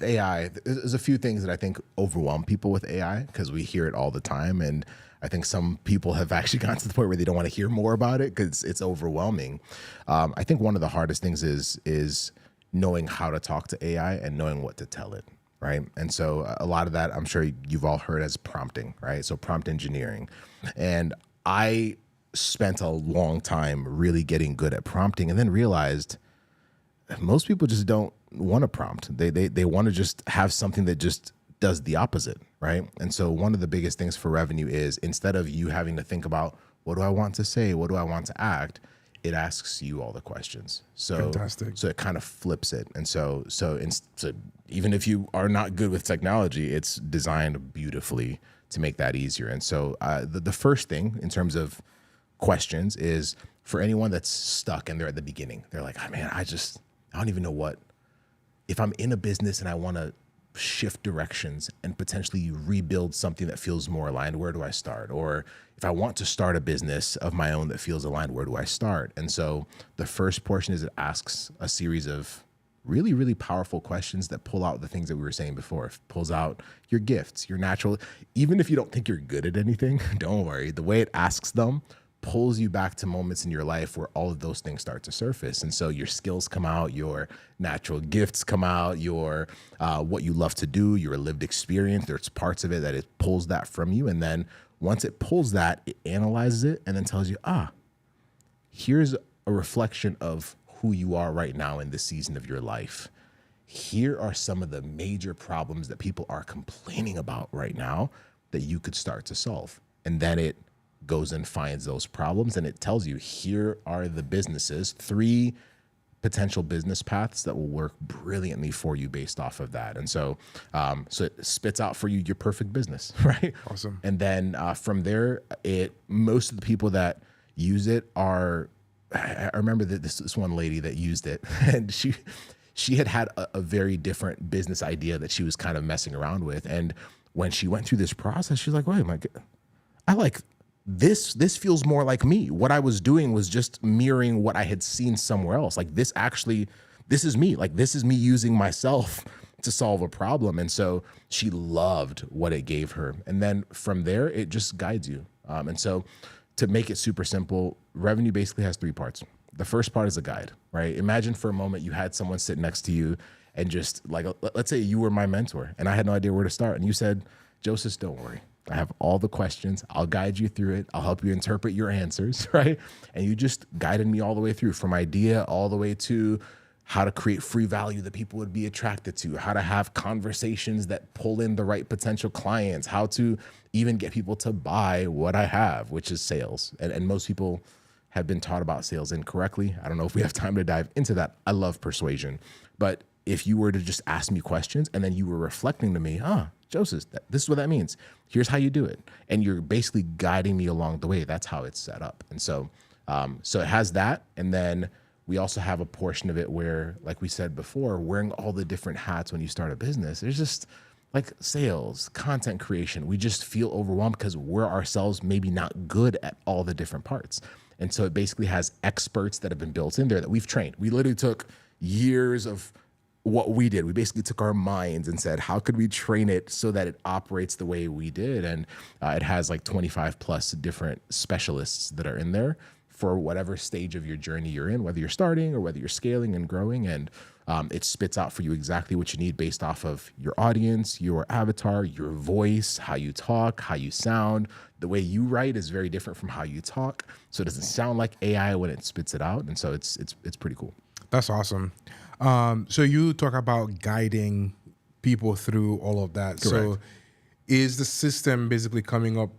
AI, there's a few things that I think overwhelm people with AI, because we hear it all the time. And I think some people have actually gotten to the point where they don't want to hear more about it because it's overwhelming. I think one of the hardest things is knowing how to talk to AI and knowing what to tell it. Right. And so a lot of that, I'm sure you've all heard as prompting, right? So prompt engineering. And I spent a long time really getting good at prompting, and then realized most people just don't want to prompt. They want to just have something that just does the opposite, right? And so one of the biggest things for revenue is, instead of you having to think about, what do I want to say? What do I want to act? It asks you all the questions. So fantastic. So it kind of flips it. And so even if you are not good with technology, it's designed beautifully to make that easier. And so the first thing in terms of questions is, for anyone that's stuck and they're at the beginning, they're like, oh man, I don't even know if I'm in a business and I want to shift directions and potentially rebuild something that feels more aligned, where do I start? Or if I want to start a business of my own that feels aligned, where do I start? And so the first portion is, it asks a series of really, really powerful questions that pull out the things that we were saying before. It pulls out your gifts, your natural, even if you don't think you're good at anything, don't worry. The way it asks them pulls you back to moments in your life where all of those things start to surface. And so your skills come out, your natural gifts come out, your what you love to do, your lived experience. There's parts of it that it pulls that from you. And then once it pulls that, it analyzes it and then tells you, here's a reflection of who you are right now in this season of your life. Here are some of the major problems that people are complaining about right now that you could start to solve. And then it goes and finds those problems, and it tells you, here are the businesses, 3 potential business paths that will work brilliantly for you based off of that. And so so it spits out for you your perfect business, right? Awesome. And then from there, most of the people that use it are, I remember that this one lady that used it, and she had a very different business idea that she was kind of messing around with. And when she went through this process, she's like, wait, I like this feels more like me. What I was doing was just mirroring what I had seen somewhere else. Like this is me. Like this is me using myself to solve a problem. And so she loved what it gave her. And then from there, it just guides you. And so to make it super simple, revenue basically has 3 parts. The first part is a guide, right? Imagine for a moment you had someone sit next to you and just let's say you were my mentor and I had no idea where to start. And you said, Josis, don't worry. I have all the questions. I'll guide you through it. I'll help you interpret your answers, right? And you just guided me all the way through, from idea all the way to how to create free value that people would be attracted to, how to have conversations that pull in the right potential clients, how to even get people to buy what I have, which is sales. And most people have been taught about sales incorrectly. I don't know if we have time to dive into that. I love persuasion. But if you were to just ask me questions and then you were reflecting to me, Josis, this is what that means. Here's how you do it. And you're basically guiding me along the way. That's how it's set up. And so it has that. And then we also have a portion of it where, like we said before, wearing all the different hats when you start a business, there's just like sales, content creation. We just feel overwhelmed because we're ourselves maybe not good at all the different parts. And so it basically has experts that have been built in there that we've trained. We literally took years of what we did. We basically took our minds and said, how could we train it so that it operates the way we did? And it has like 25 plus different specialists that are in there for whatever stage of your journey you're in, whether you're starting or whether you're scaling and growing. And it spits out for you exactly what you need based off of your audience, your avatar, your voice, how you talk, how you sound. The way you write is very different from how you talk. So it doesn't sound like AI when it spits it out. And so it's pretty cool. That's awesome. So you talk about guiding people through all of that. Correct. So is the system basically coming up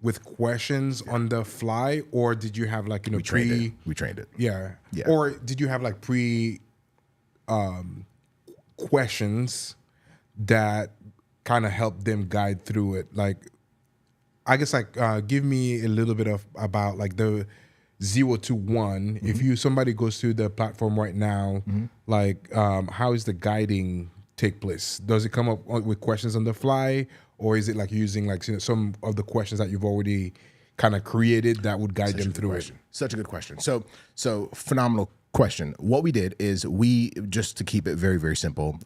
with questions on the fly, or did you have like, We trained it. Yeah. Yeah. Or did you have like questions that kind of helped them guide through it? Like, I guess like give me a little bit of about like the 0 to 1. If somebody goes through the platform right now, like how is the guiding take place? Does it come up with questions on the fly, or is it like using like some of the questions that you've already kind of created that would guide them through it? Such a good question. So phenomenal question. What we did is just to keep it very, very simple,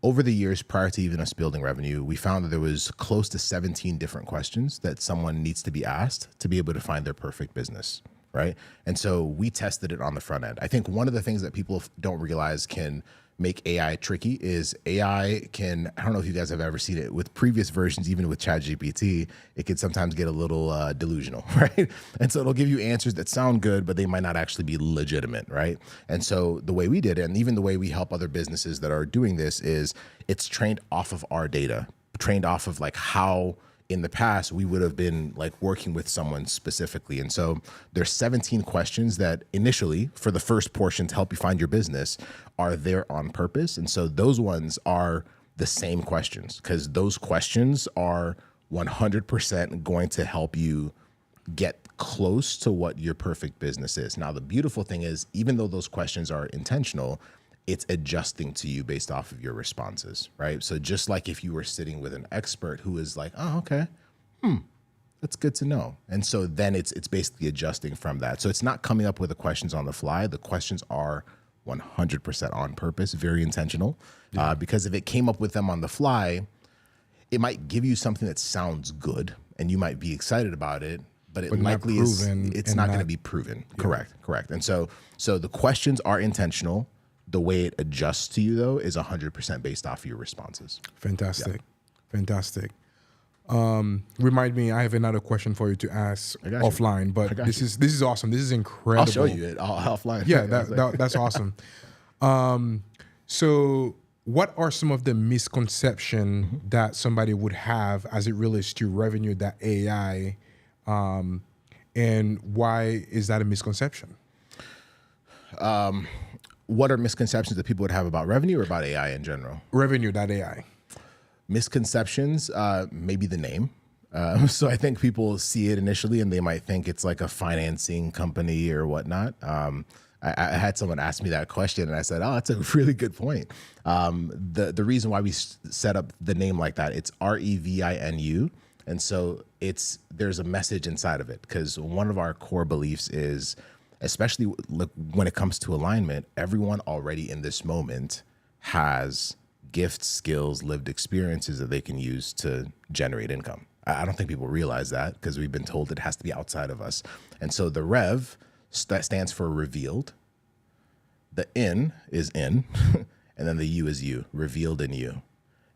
over the years prior to even us building revenue, we found that there was close to 17 different questions that someone needs to be asked to be able to find their perfect business, right? And so we tested it on the front end. I think one of the things that people don't realize can make AI tricky is AI can, I don't know if you guys have ever seen it with previous versions, even with ChatGPT, it can sometimes get a little delusional, right? And so it'll give you answers that sound good, but they might not actually be legitimate, right? And so the way we did it, and even the way we help other businesses that are doing this, is it's trained off of our data, trained off of like how in the past we would have been like working with someone specifically. And so there's 17 questions that initially for the first portion to help you find your business are there on purpose. And so those ones are the same questions because those questions are 100% going to help you get close to what your perfect business is. Now, the beautiful thing is, even though those questions are intentional, it's adjusting to you based off of your responses, right? So just like if you were sitting with an expert who is like, oh, okay, that's good to know. And so then it's basically adjusting from that. So it's not coming up with the questions on the fly. The questions are 100% on purpose, very intentional. Because if it came up with them on the fly, it might give you something that sounds good and you might be excited about it, but it likely it's not going to be proven. Yeah. Correct. And so the questions are intentional. The way it adjusts to you, though, is 100% based off of your responses. Fantastic. Remind me, I have another question for you to ask offline, but this is awesome. This is incredible. I'll show you it offline. Yeah, that's awesome. So what are some of the misconceptions that somebody would have as it relates to revenue.ai, and why is that a misconception? What are misconceptions that people would have about revenue or about AI in general? Revenue.ai. Misconceptions, maybe the name. So I think people see it initially and they might think it's like a financing company or whatnot. I had someone ask me that question and I said, oh, that's a really good point. The reason why we set up the name like that, it's REVINU. And so there's a message inside of it because one of our core beliefs is, especially when it comes to alignment, everyone already in this moment has gifts, skills, lived experiences that they can use to generate income. I don't think people realize that because we've been told it has to be outside of us. And so the REV stands for revealed. The N is in, and then the U is you, revealed in you.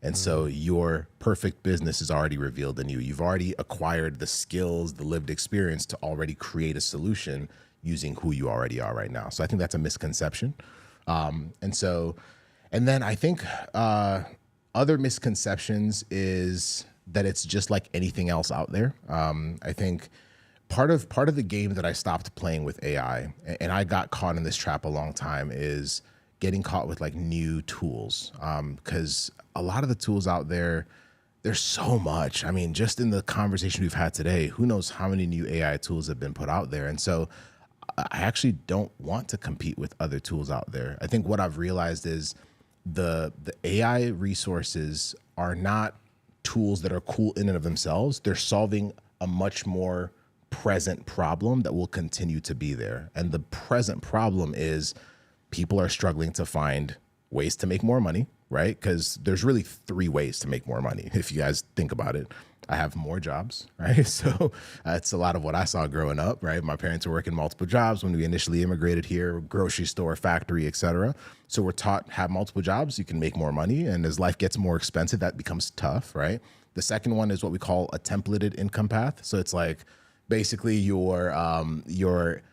And so your perfect business is already revealed in you. You've already acquired the skills, the lived experience to already create a solution using who you already are right now. So I think that's a misconception. And then I think other misconceptions is that it's just like anything else out there. I think part of the game that I stopped playing with AI, and I got caught in this trap a long time, is getting caught with like new tools. Because a lot of the tools out there, there's so much. I mean, just in the conversation we've had today, who knows how many new AI tools have been put out there. And so I actually don't want to compete with other tools out there. I think what I've realized is the AI resources are not tools that are cool in and of themselves. They're solving a much more present problem that will continue to be there. And the present problem is people are struggling to find ways to make more money, right? Because there's really 3 ways to make more money, if you guys think about it. I have more jobs, right? So it's a lot of what I saw growing up, right? My parents were working multiple jobs when we initially immigrated here, grocery store, factory, etc. So we're taught, have multiple jobs, you can make more money. And as life gets more expensive, that becomes tough, right? The second one is what we call a templated income path. So it's like basically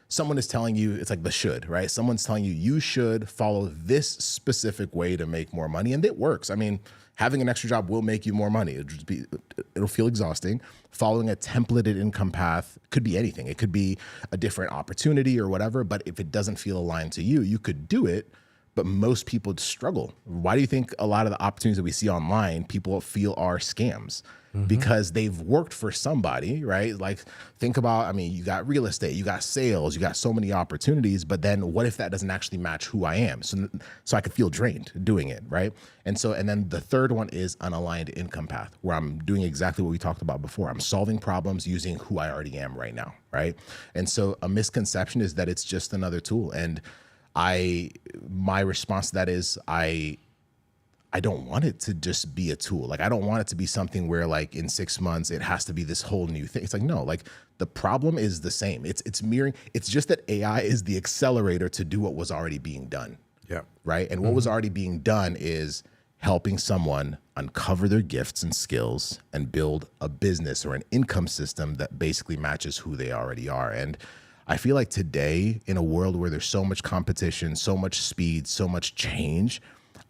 someone is telling you, it's like the should, right? Someone's telling you, you should follow this specific way to make more money. And it works. I mean, having an extra job will make you more money. It'll feel exhausting. Following a templated income path could be anything. It could be a different opportunity or whatever, but if it doesn't feel aligned to you, you could do it, but most people struggle. Why do you think a lot of the opportunities that we see online, people feel are scams? Because they've worked for somebody, right? Like think about, I mean, you got real estate, you got sales, you got so many opportunities, but then what if that doesn't actually match who I am? So I could feel drained doing it, right? And then the third one is unaligned income path, where I'm doing exactly what we talked about before. I'm solving problems using who I already am right now, right? And so a misconception is that it's just another tool. And my response to that is I don't want it to just be a tool. Like, I don't want it to be something where like in 6 months, it has to be this whole new thing. It's like, no, like the problem is the same. It's mirroring. It's just that AI is the accelerator to do what was already being done. Yeah. Right. And what was already being done is helping someone uncover their gifts and skills and build a business or an income system that basically matches who they already are. And I feel like today, in a world where there's so much competition, so much speed, so much change,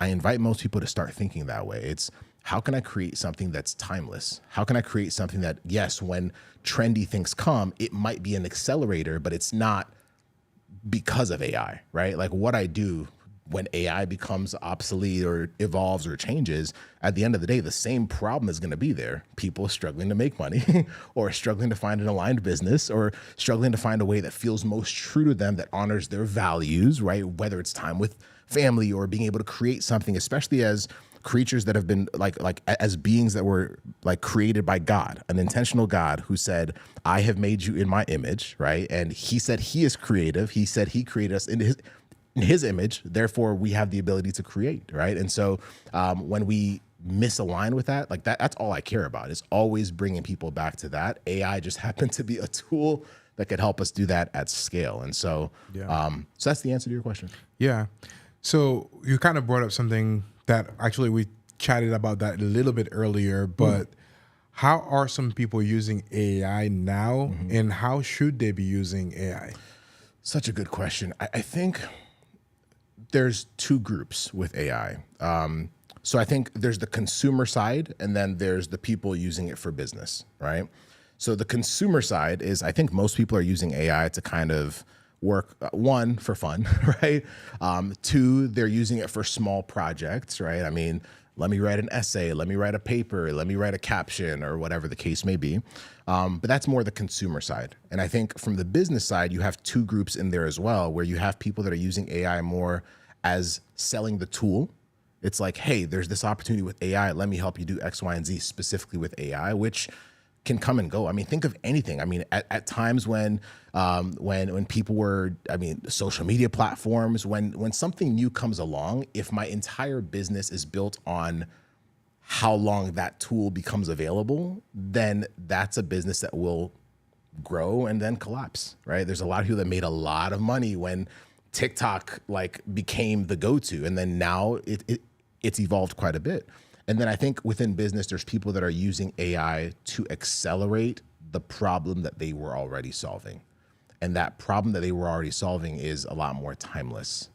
I invite most people to start thinking that way. It's how can I create something that's timeless? How can I create something that, yes, when trendy things come, it might be an accelerator, but it's not because of AI, right? Like what I do when AI becomes obsolete or evolves or changes, at the end of the day, the same problem is going to be there. People struggling to make money or struggling to find an aligned business or struggling to find a way that feels most true to them, that honors their values, right? Whether it's time with family or being able to create something, especially as creatures that have been as beings that were like created by God, an intentional God who said, I have made you in my image, right? And he said he is creative. He said he created us in his image. Therefore, we have the ability to create, right? And so when we misalign with that, like that's all I care about, is always bringing people back to that. AI just happened to be a tool that could help us do that at scale. And so, so that's the answer to your question. Yeah. So you kind of brought up something that actually we chatted about that a little bit earlier, but how are some people using AI now and how should they be using AI? Such a good question. I think there's 2 groups with AI. So I think there's the consumer side and then there's the people using it for business, right? So the consumer side is, I think most people are using AI to kind of work, 1, for fun, right? 2, they're using it for small projects, right? I mean, let me write an essay, let me write a paper, let me write a caption or whatever the case may be. But that's more the consumer side. And I think from the business side, you have 2 groups in there as well, where you have people that are using AI more as selling the tool. It's like, hey, there's this opportunity with AI. Let me help you do X, Y, and Z specifically with AI, which can come and go. I mean, think of anything. I mean, at times when people were, I mean, social media platforms, when something new comes along, if my entire business is built on how long that tool becomes available, then that's a business that will grow and then collapse, right? There's a lot of people that made a lot of money when TikTok like became the go-to, and then now it's evolved quite a bit. And then I think within business, there's people that are using AI to accelerate the problem that they were already solving. And that problem that they were already solving is a lot more timeless.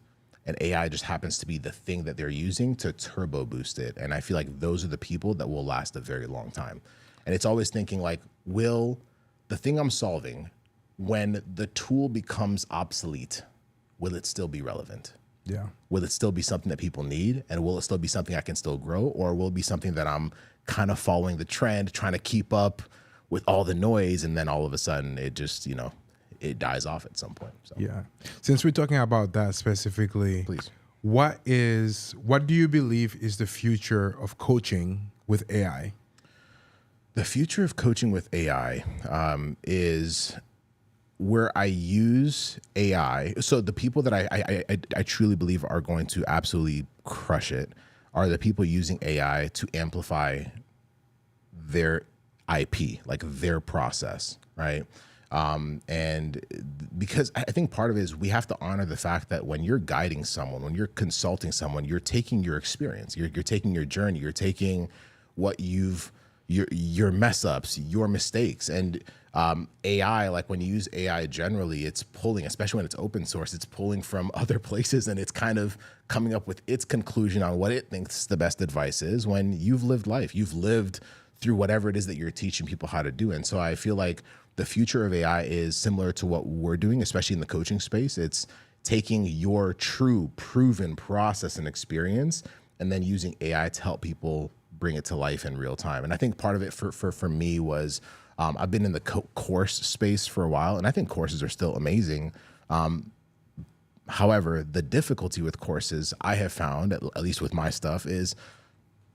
And AI just happens to be the thing that they're using to turbo boost it. And I feel like those are the people that will last a very long time. And it's always thinking like, will the thing I'm solving, when the tool becomes obsolete, will it still be relevant? Yeah. Will it still be something that people need? And will it still be something I can still grow? Or will it be something that I'm kind of following the trend, trying to keep up with all the noise, and then all of a sudden it just, it dies off at some point. So. Yeah. Since we're talking about that specifically, Please. what do you believe is the future of coaching with AI? The future of coaching with AI is where I use AI. So the people that I truly believe are going to absolutely crush it are the people using AI to amplify their IP, like their process, right? And because I think part of it is we have to honor the fact that when you're guiding someone, when you're consulting someone, you're taking your experience, you're taking your journey, you're taking what your mess ups, your mistakes. And AI, like when you use AI generally, it's pulling, especially when it's open source, it's pulling from other places and it's kind of coming up with its conclusion on what it thinks the best advice is when you've lived life, you've lived through whatever it is that you're teaching people how to do. And so I feel like the future of AI is similar to what we're doing, especially in the coaching space. It's taking your true proven process and experience and then using AI to help people bring it to life in real time. And I think part of it for me was I've been in the course space for a while, and I think courses are still amazing. However, the difficulty with courses I have found, at least with my stuff, is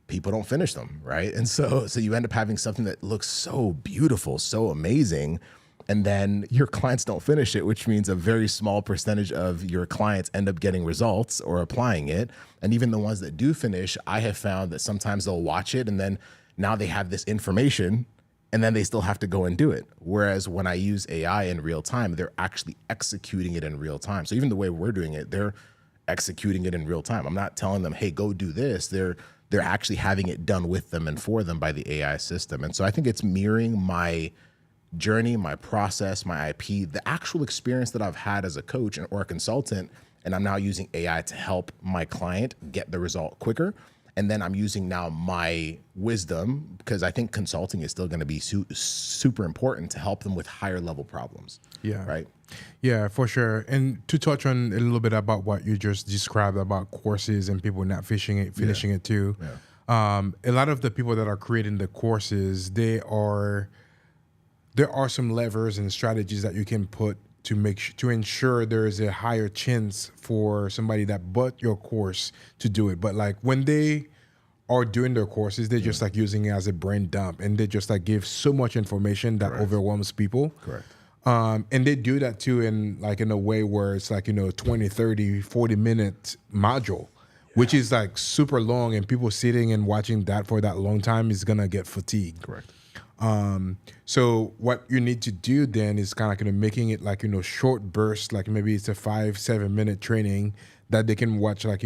people don't finish them, right? And so you end up having something that looks so beautiful, so amazing, and then your clients don't finish it, which means a very small percentage of your clients end up getting results or applying it. And even the ones that do finish, I have found that sometimes they'll watch it and then now they have this information and then they still have to go and do it. Whereas when I use AI in real time, they're actually executing it in real time. So even the way we're doing it, they're executing it in real time. I'm not telling them, hey, go do this. They're actually having it done with them and for them by the AI system. And so I think it's mirroring my journey, my process, my IP, the actual experience that I've had as a coach or a consultant, and I'm now using AI to help my client get the result quicker. And then I'm using now my wisdom, because I think consulting is still going to be super important to help them with higher level problems. Yeah. Right. Yeah, for sure. And to touch on a little bit about what you just described about courses and people not finishing it too. Yeah. A lot of the people that are creating the courses, there are some levers and strategies that you can put to ensure there is a higher chance for somebody that bought your course to do it. But like when they are doing their courses, they're just like using it as a brain dump, and they just like give so much information that overwhelms people. Correct. And they do that too in a way where it's like, 20, 30, 40-minute module, which is like super long, and people sitting and watching that for that long time is gonna get fatigued. Correct. So what you need to do then is kind of making it like, short bursts, like maybe it's a 5-7 minute training that they can watch, like,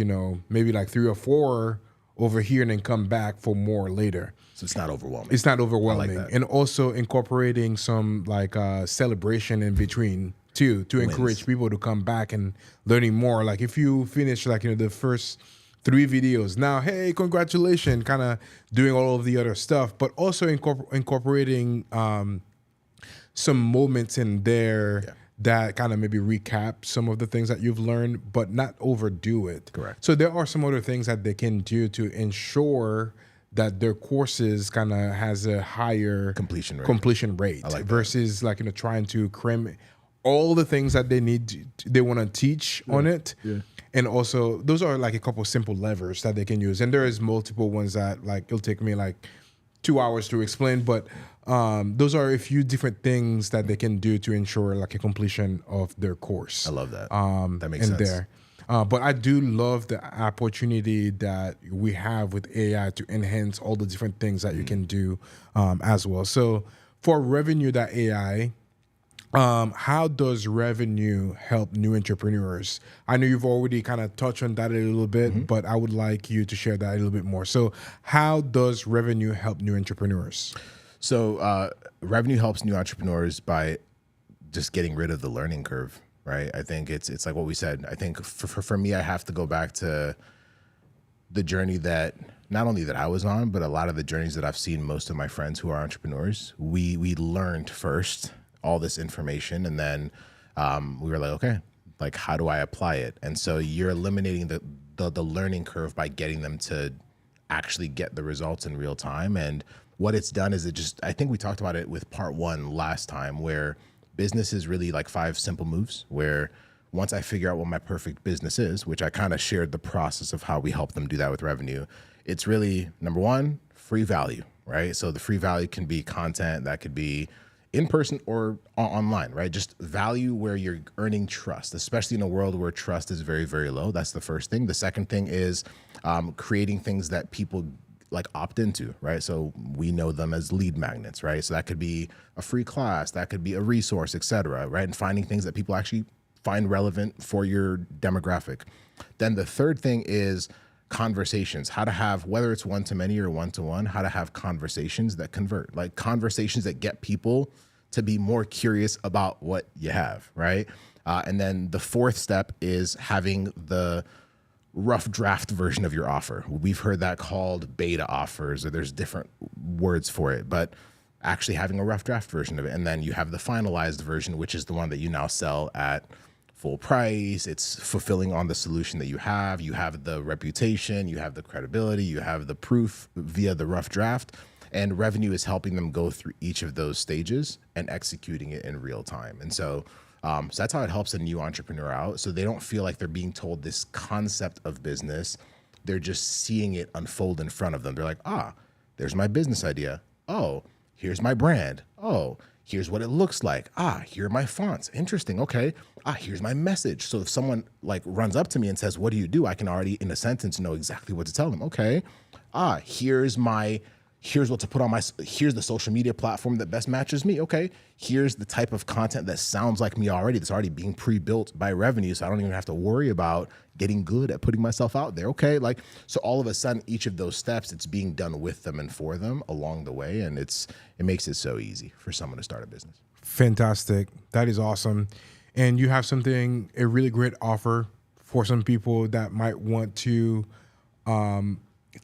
maybe like 3 or 4 over here and then come back for more later. So it's not overwhelming. It's not overwhelming. I like that. And also incorporating some like celebration in between too, to encourage people to come back and learning more. Like if you finish like, the first 3 videos, now, hey, congratulations, kind of doing all of the other stuff, but also incorporating some moments in there that kind of maybe recap some of the things that you've learned, but not overdo it. Correct. So there are some other things that they can do to ensure that their courses kind of has a higher completion rate. I like versus like, trying to cram all the things that they want to teach on it. Yeah. And also, those are like a couple simple levers that they can use. And there is multiple ones that like it'll take me like 2 hours to explain. But those are a few different things that they can do to ensure like a completion of their course. I love that. That makes sense. But I do love the opportunity that we have with AI to enhance all the different things that you can do as well. So for revenue.ai, How does revenue help new entrepreneurs? I know you've already kind of touched on that a little bit, but I would like you to share that a little bit more. So, how does revenue help new entrepreneurs? So revenue helps new entrepreneurs by just getting rid of the learning curve, right? I think it's like what we said. I think for me, I have to go back to the journey that not only that I was on, but a lot of the journeys that I've seen most of my friends who are entrepreneurs. We learned first all this information, and then we were like, okay, like how do I apply it? And so you're eliminating the learning curve by getting them to actually get the results in real time. And what it's done is I think we talked about it with part one last time, where business is really like 5 simple moves, where once I figure out what my perfect business is, which I kind of shared the process of how we help them do that with revenue, it's really number 1, free value, right? So the free value can be content, that could be in person or online, right? Just value where you're earning trust, especially in a world where trust is very, very low. That's the first thing. The second thing is creating things that people like opt into, right? So we know them as lead magnets, right? So that could be a free class, that could be a resource, et cetera, right? And finding things that people actually find relevant for your demographic. Then the third thing is conversations, how to have, whether it's one-to-many or one-to-one, how to have conversations that convert, like conversations that get people to be more curious about what you have, right? And then the fourth step is having the rough draft version of your offer. We've heard that called beta offers, or there's different words for it, but actually having a rough draft version of it. And then you have the finalized version, which is the one that you now sell at full price. It's fulfilling on the solution that you have. You have the reputation, you have the credibility, you have the proof via the rough draft, and revenue is helping them go through each of those stages and executing it in real time. And so that's how it helps a new entrepreneur out. So they don't feel like they're being told this concept of business. They're just seeing it unfold in front of them. They're like, there's my business idea. Oh, here's my brand. Oh, here's what it looks like. Here are my fonts. Interesting. Okay. Here's my message. So if someone like runs up to me and says, what do you do? I can already in a sentence know exactly what to tell them. Okay. Here's what to put on here's the social media platform that best matches me. Okay. Here's the type of content that sounds like me already, that's already being pre-built by revenue. So I don't even have to worry about getting good at putting myself out there. Okay. So all of a sudden, each of those steps, it's being done with them and for them along the way. And it makes it so easy for someone to start a business. Fantastic. That is awesome. And you have a really great offer for some people that might want to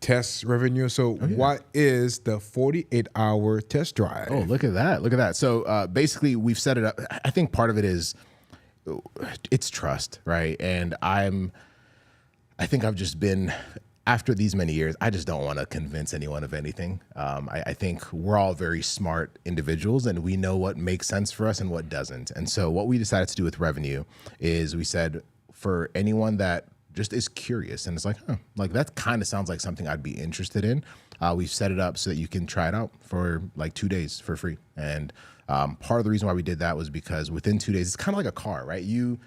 test revenue. So what is the 48-hour test drive? Oh, look at that. Look at that. So basically we've set it up. I think part of it is it's trust, right? And I think I've just been, after these many years, I just don't want to convince anyone of anything. I think we're all very smart individuals and we know what makes sense for us and what doesn't. And so what we decided to do with revenue is we said for anyone that just is curious and it's like, like that kind of sounds like something I'd be interested in. We've set it up so that you can try it out for like 2 days for free. And part of the reason why we did that was because within 2 days, it's kind of like a car, right? You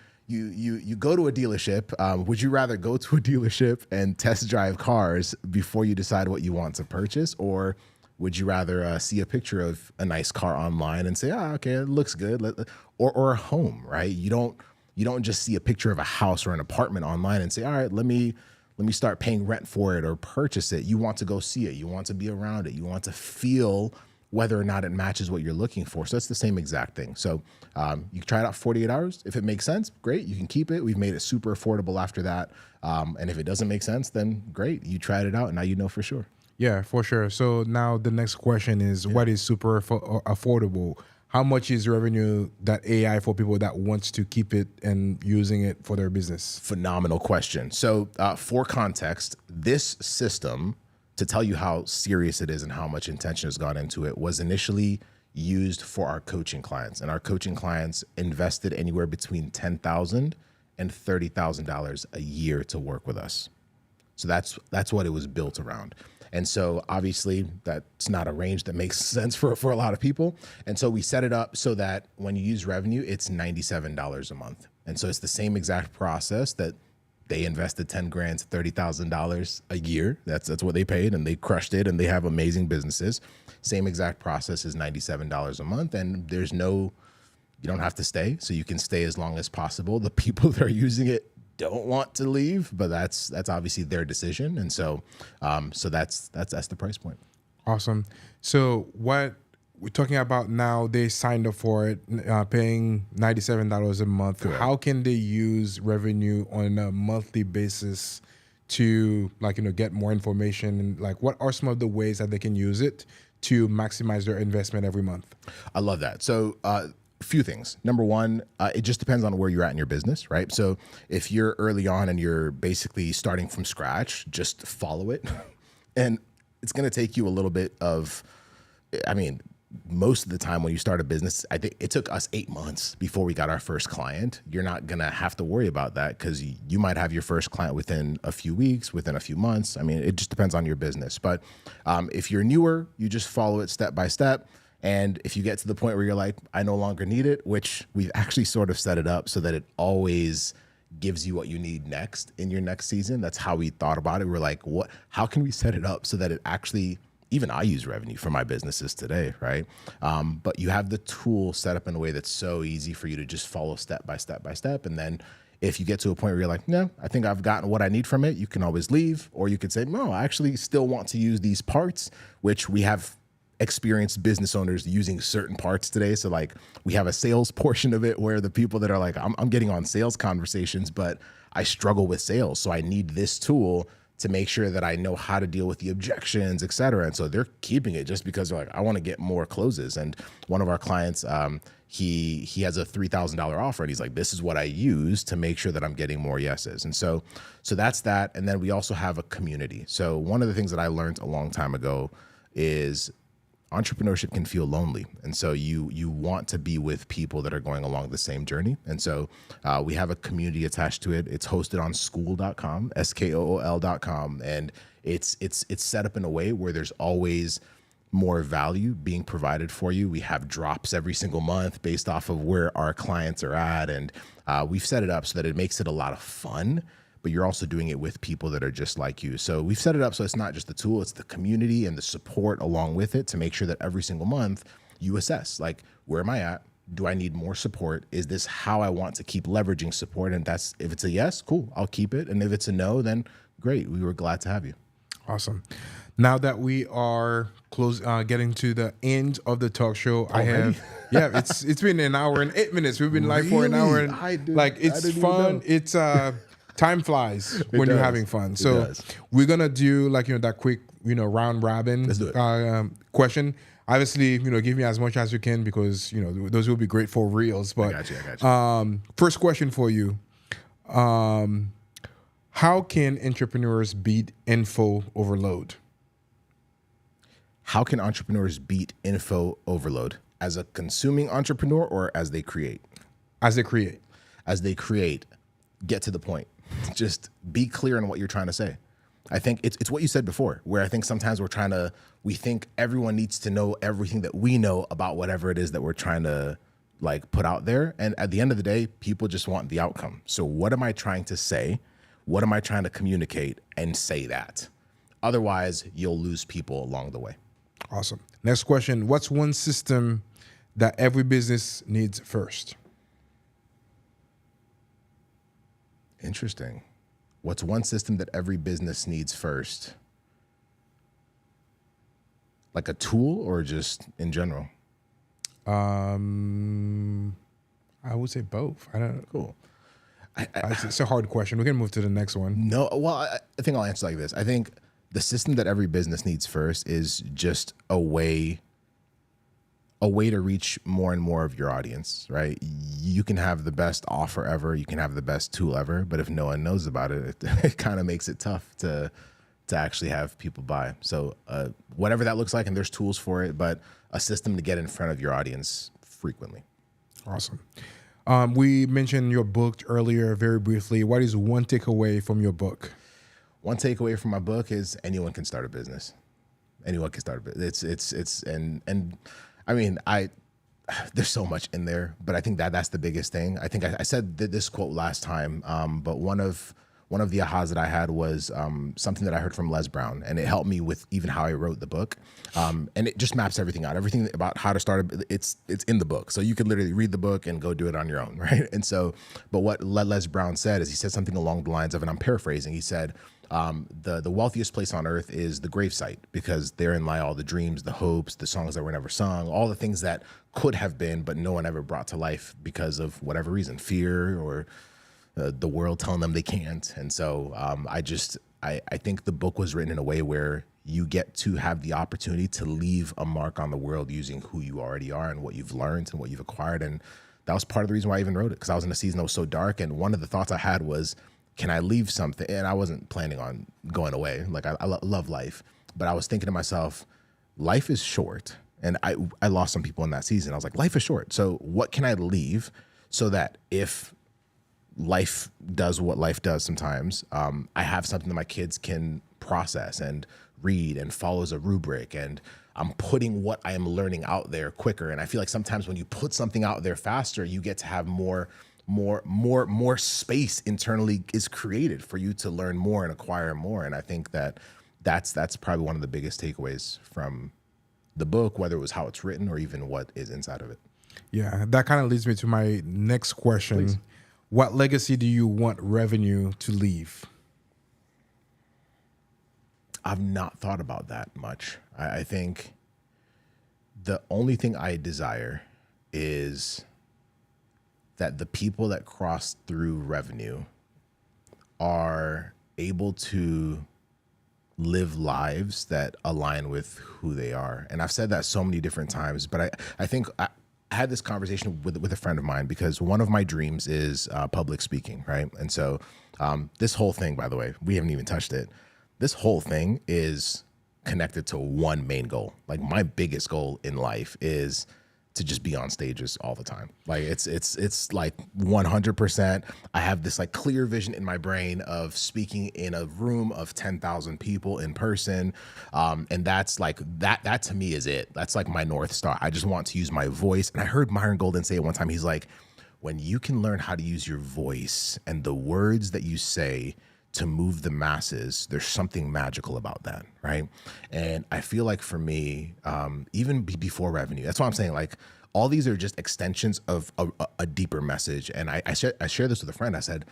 go to a dealership. Would you rather go to a dealership and test drive cars before you decide what you want to purchase? Or would you rather see a picture of a nice car online and say, okay, it looks good. Or a home, right? You don't just see a picture of a house or an apartment online and say, all right, let me start paying rent for it or purchase it. You want to go see it. You want to be around it. You want to feel whether or not it matches what you're looking for. So it's the same exact thing. So you can try it out 48 hours. If it makes sense, great. You can keep it. We've made it super affordable after that. And if it doesn't make sense, then great. You tried it out and now you know for sure. Yeah, for sure. So now the next question is, what is super affordable? How much is revenue that AI for people that wants to keep it and using it for their business? Phenomenal question. So for context, this system, to tell you how serious it is and how much intention has gone into it, was initially used for our coaching clients. And our coaching clients invested anywhere between $10,000 and $30,000 a year to work with us. So that's what it was built around. And so obviously that's not a range that makes sense for a lot of people. And so we set it up so that when you use revenue, it's $97 a month. And so it's the same exact process that they invested 10 grand to $30,000 a year. That's what they paid and they crushed it and they have amazing businesses. Same exact process is $97 a month. And there's no You don't have to stay, so you can stay as long as possible. The people that are using it don't want to leave, but that's obviously their decision, and so that's the price point. Awesome. So what we're talking about now, they signed up for it, paying $97 a month. Correct. How can they use revenue on a monthly basis to get more information? And what are some of the ways that they can use it to maximize their investment every month? I love that. So a few things. Number one, it just depends on where you're at in your business, right? So if you're early on and you're basically starting from scratch, just follow it. And it's going to take you a little bit of, most of the time when you start a business, I think it took us 8 months before we got our first client. You're not going to have to worry about that because you might have your first client within a few weeks, within a few months. It just depends on your business. But if you're newer, you just follow it step by step. And if you get to the point where you're like, I no longer need it, which we've actually sort of set it up so that it always gives you what you need next in your next season. That's how we thought about it. We're like, how can we set it up so that it actually, even I use revenue for my businesses today, right? But you have the tool set up in a way that's so easy for you to just follow step by step by step. And then if you get to a point where you're like, no, I think I've gotten what I need from it, you can always leave. Or you could say, no, I actually still want to use these parts, which we have experienced business owners using certain parts today. So we have a sales portion of it where the people that are like, I'm getting on sales conversations, but I struggle with sales. So I need this tool to make sure that I know how to deal with the objections, et cetera. And so they're keeping it just because they're like, I want to get more closes. And one of our clients, he has a $3,000 offer, and he's like, this is what I use to make sure that I'm getting more yeses. And so that's that. And then we also have a community. So one of the things that I learned a long time ago is entrepreneurship can feel lonely. And so you want to be with people that are going along the same journey. And so we have a community attached to it. It's hosted on school.com, SKOOL.com. And it's set up in a way where there's always more value being provided for you. We have drops every single month based off of where our clients are at. And we've set it up so that it makes it a lot of fun, but you're also doing it with people that are just like you. So we've set it up so it's not just the tool, it's the community and the support along with it to make sure that every single month you assess, where am I at? Do I need more support? Is this how I want to keep leveraging support? And if it's a yes, cool, I'll keep it. And if it's a no, then great, we were glad to have you. Awesome. Now that we are getting to the end of the talk show, it's been an hour and 8 minutes. We've been live for an hour and it's fun. It's time flies when you're having fun. So we're gonna do that quick round robin question. Obviously, give me as much as you can because those will be great for reels. But I got you. First question for you: how can entrepreneurs beat info overload? How can entrepreneurs beat info overload? As a consuming entrepreneur or as they create? As they create. As they create, get to the point. Just be clear on what you're trying to say. I think it's what you said before, where I think sometimes we think everyone needs to know everything that we know about whatever it is that we're trying to put out there. And at the end of the day, people just want the outcome. So what am I trying to say? What am I trying to communicate? And say that. Otherwise, you'll lose people along the way. Awesome. Next question. What's one system that every business needs first? Interesting. What's one system that every business needs first? Like a tool or just in general? I would say both. I don't know. Cool. It's a hard question. We can move to the next one. No, well, I think I'll answer like this. I think the system that every business needs first is just a way to reach more and more of your audience, right? You can have the best offer ever, you can have the best tool ever, but if no one knows about it, it kind of makes it tough to actually have people buy. So whatever that looks like, and there's tools for it, but a system to get in front of your audience frequently. Awesome. We mentioned your book earlier very briefly. What is one takeaway from your book? One takeaway from my book is anyone can start a business. Anyone can start a business. There's so much in there, but I think that's the biggest thing. I think I said this quote last time, but one of one of the ahas that I had was something that I heard from Les Brown, and it helped me with even how I wrote the book. And it just maps everything out. Everything about how to start, it's in the book. So you can literally read the book and go do it on your own, right? And so, but what Les Brown said is he said something along the lines of, and I'm paraphrasing, he said, the wealthiest place on earth is the gravesite, because therein lie all the dreams, the hopes, the songs that were never sung, all the things that could have been, but no one ever brought to life because of whatever reason, fear or the world telling them they can't. And so I think the book was written in a way where you get to have the opportunity to leave a mark on the world using who you already are and what you've learned and what you've acquired. And that was part of the reason why I even wrote it, because I was in a season that was so dark. And one of the thoughts I had was, can I leave something? And I wasn't planning on going away. Like I love life, but I was thinking to myself, life is short. And I lost some people in that season. I was like, life is short. So what can I leave so that if life does what life does sometimes, I have something that my kids can process and read and follows a rubric, and I'm putting what I am learning out there quicker. And I feel like sometimes when you put something out there faster, you get to have more space internally is created for you to learn more and acquire more. And I think that's probably one of the biggest takeaways from the book, whether it was how it's written or even what is inside of it. Yeah, that kind of leads me to my next question. Please. What legacy do you want revenue to leave? I've not thought about that much. I think the only thing I desire is that the people that cross through revenue are able to live lives that align with who they are. And I've said that so many different times, but I think I had this conversation with a friend of mine, because one of my dreams is public speaking, right? And so this whole thing, by the way, we haven't even touched it. This whole thing is connected to one main goal. Like my biggest goal in life is to just be on stages all the time. Like it's like 100%. I have this like clear vision in my brain of speaking in a room of 10,000 people in person. And that's like, that to me is it. That's like my North Star. I just want to use my voice. And I heard Myron Golden say it one time. He's like, when you can learn how to use your voice and the words that you say to move the masses, there's something magical about that, right? And I feel like for me, even before revenue, that's why I'm saying like all these are just extensions of a deeper message. And I shared this with a friend. I said,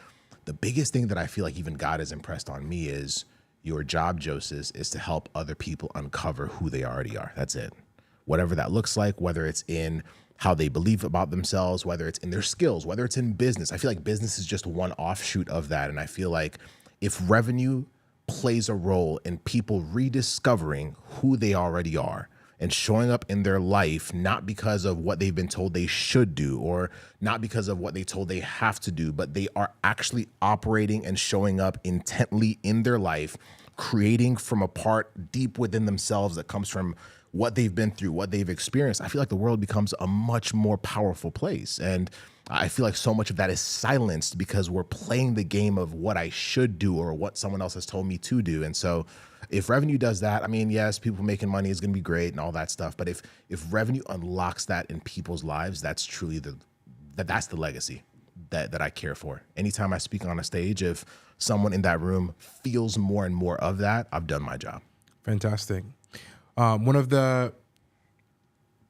the biggest thing that I feel like even God has impressed on me is your job, Josis, is to help other people uncover who they already are. That's it. Whatever that looks like, whether it's in how they believe about themselves, whether it's in their skills, whether it's in business. I feel like business is just one offshoot of that. And I feel like if revenue plays a role in people rediscovering who they already are and showing up in their life, not because of what they've been told they should do or not because of what they told they have to do, but they are actually operating and showing up intently in their life, creating from a part deep within themselves that comes from what they've been through, what they've experienced, I feel like the world becomes a much more powerful place. And I feel like so much of that is silenced because we're playing the game of what I should do or what someone else has told me to do. And so if revenue does that, I mean, yes, people making money is going to be great and all that stuff. But if revenue unlocks that in people's lives, that's truly that's the legacy that I care for. Anytime I speak on a stage, if someone in that room feels more and more of that, I've done my job. Fantastic. One of the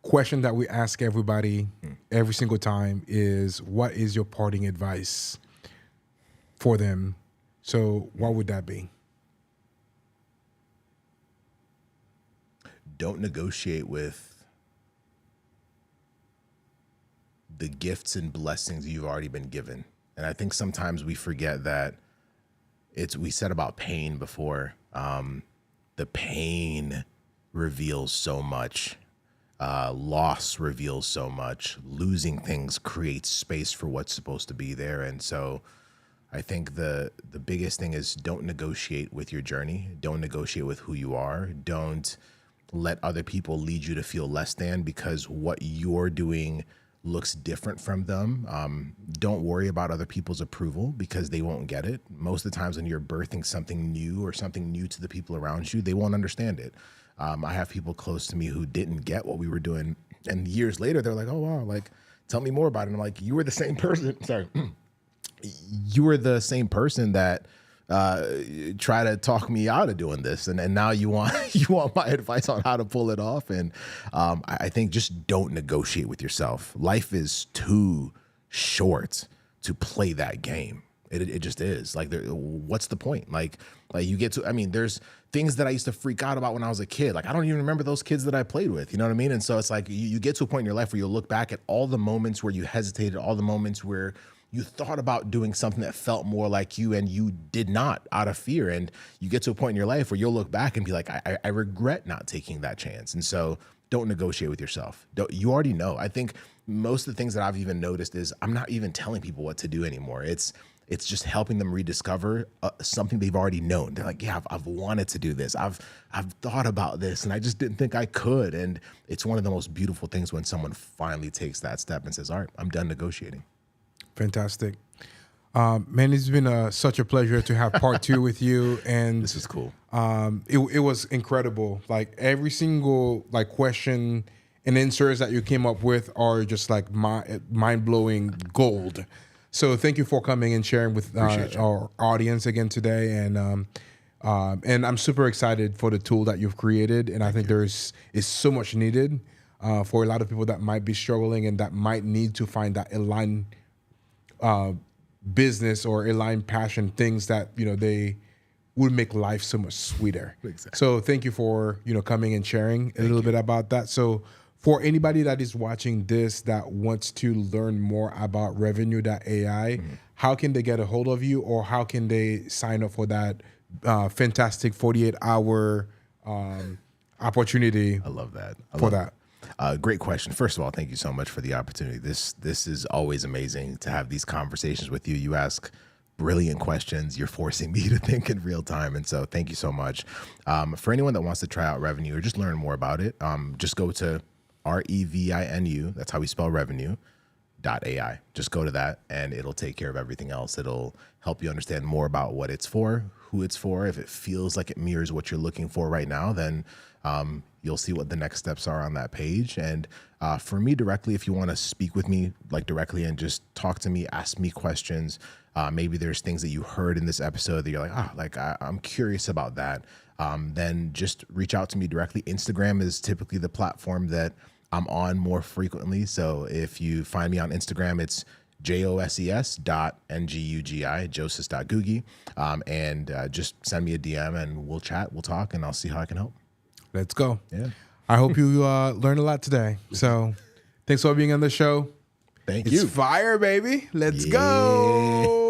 questions that we ask everybody every single time is, what is your parting advice for them? So what would that be? Don't negotiate with the gifts and blessings you've already been given. And I think sometimes we forget that we said about pain before. The pain reveals so much. Loss reveals so much. Losing things creates space for what's supposed to be there. And so I think the biggest thing is don't negotiate with your journey. Don't negotiate with who you are. Don't let other people lead you to feel less than because what you're doing looks different from them. Don't worry about other people's approval because they won't get it. Most of the times when you're birthing something new or something new to the people around you, they won't understand it. I have people close to me who didn't get what we were doing. And years later, they're like, oh, wow, like, tell me more about it. And I'm like, you were the same person. Sorry. You were the same person that try to talk me out of doing this, and now you want my advice on how to pull it off. And I think just don't negotiate with yourself. Life is too short to play that game. It just is. Like, what's the point? Like you get to, I mean, there's things that I used to freak out about when I was a kid. Like, I don't even remember those kids that I played with, you know what I mean? And so it's like, you get to a point in your life where you'll look back at all the moments where you hesitated, all the moments where you thought about doing something that felt more like you and you did not, out of fear. And you get to a point in your life where you'll look back and be like, I regret not taking that chance. And so don't negotiate with yourself. You already know. I think most of the things that I've even noticed is I'm not even telling people what to do anymore. It's just helping them rediscover something they've already known. They're like, yeah, I've wanted to do this. I've thought about this, and I just didn't think I could. And it's one of the most beautiful things when someone finally takes that step and says, all right, I'm done negotiating. Fantastic. Man, it's been such a pleasure to have part 2 with you. And this is cool. It was incredible. Like, every single question and answers that you came up with are just like mind-blowing gold. So thank you for coming and sharing with our audience again today. And I'm super excited for the tool that you've created. And I think is so much needed for a lot of people that might be struggling and that might need to find that aligned business or aligned passion, things that, they would make life so much sweeter. Exactly. So thank you for, coming and sharing a little bit about that. So for anybody that is watching this that wants to learn more about revenue.ai, how can they get a hold of you, or how can they sign up for that fantastic 48-hour opportunity? I love that. Great question. First of all, thank you so much for the opportunity. This is always amazing to have these conversations with you. You ask brilliant questions. You're forcing me to think in real time. And so thank you so much. For anyone that wants to try out Revenue or just learn more about it, just go to REVINU. That's how we spell revenue.ai. Just go to that and it'll take care of everything else. It'll help you understand more about what it's for, who it's for. If it feels like it mirrors what you're looking for right now, then you'll see what the next steps are on that page. And for me directly, if you want to speak with me directly and just talk to me, ask me questions, maybe there's things that you heard in this episode that you're like, I'm curious about that. Then just reach out to me directly. Instagram is typically the platform that I'm on more frequently. So if you find me on Instagram, it's JOSES.NGUGI, Josis.Ngugi. And just send me a DM and we'll chat, we'll talk, and I'll see how I can help. Let's go. Yeah. I hope you learned a lot today. So thanks for being on the show. Thank you. It's fire, baby. Let's go.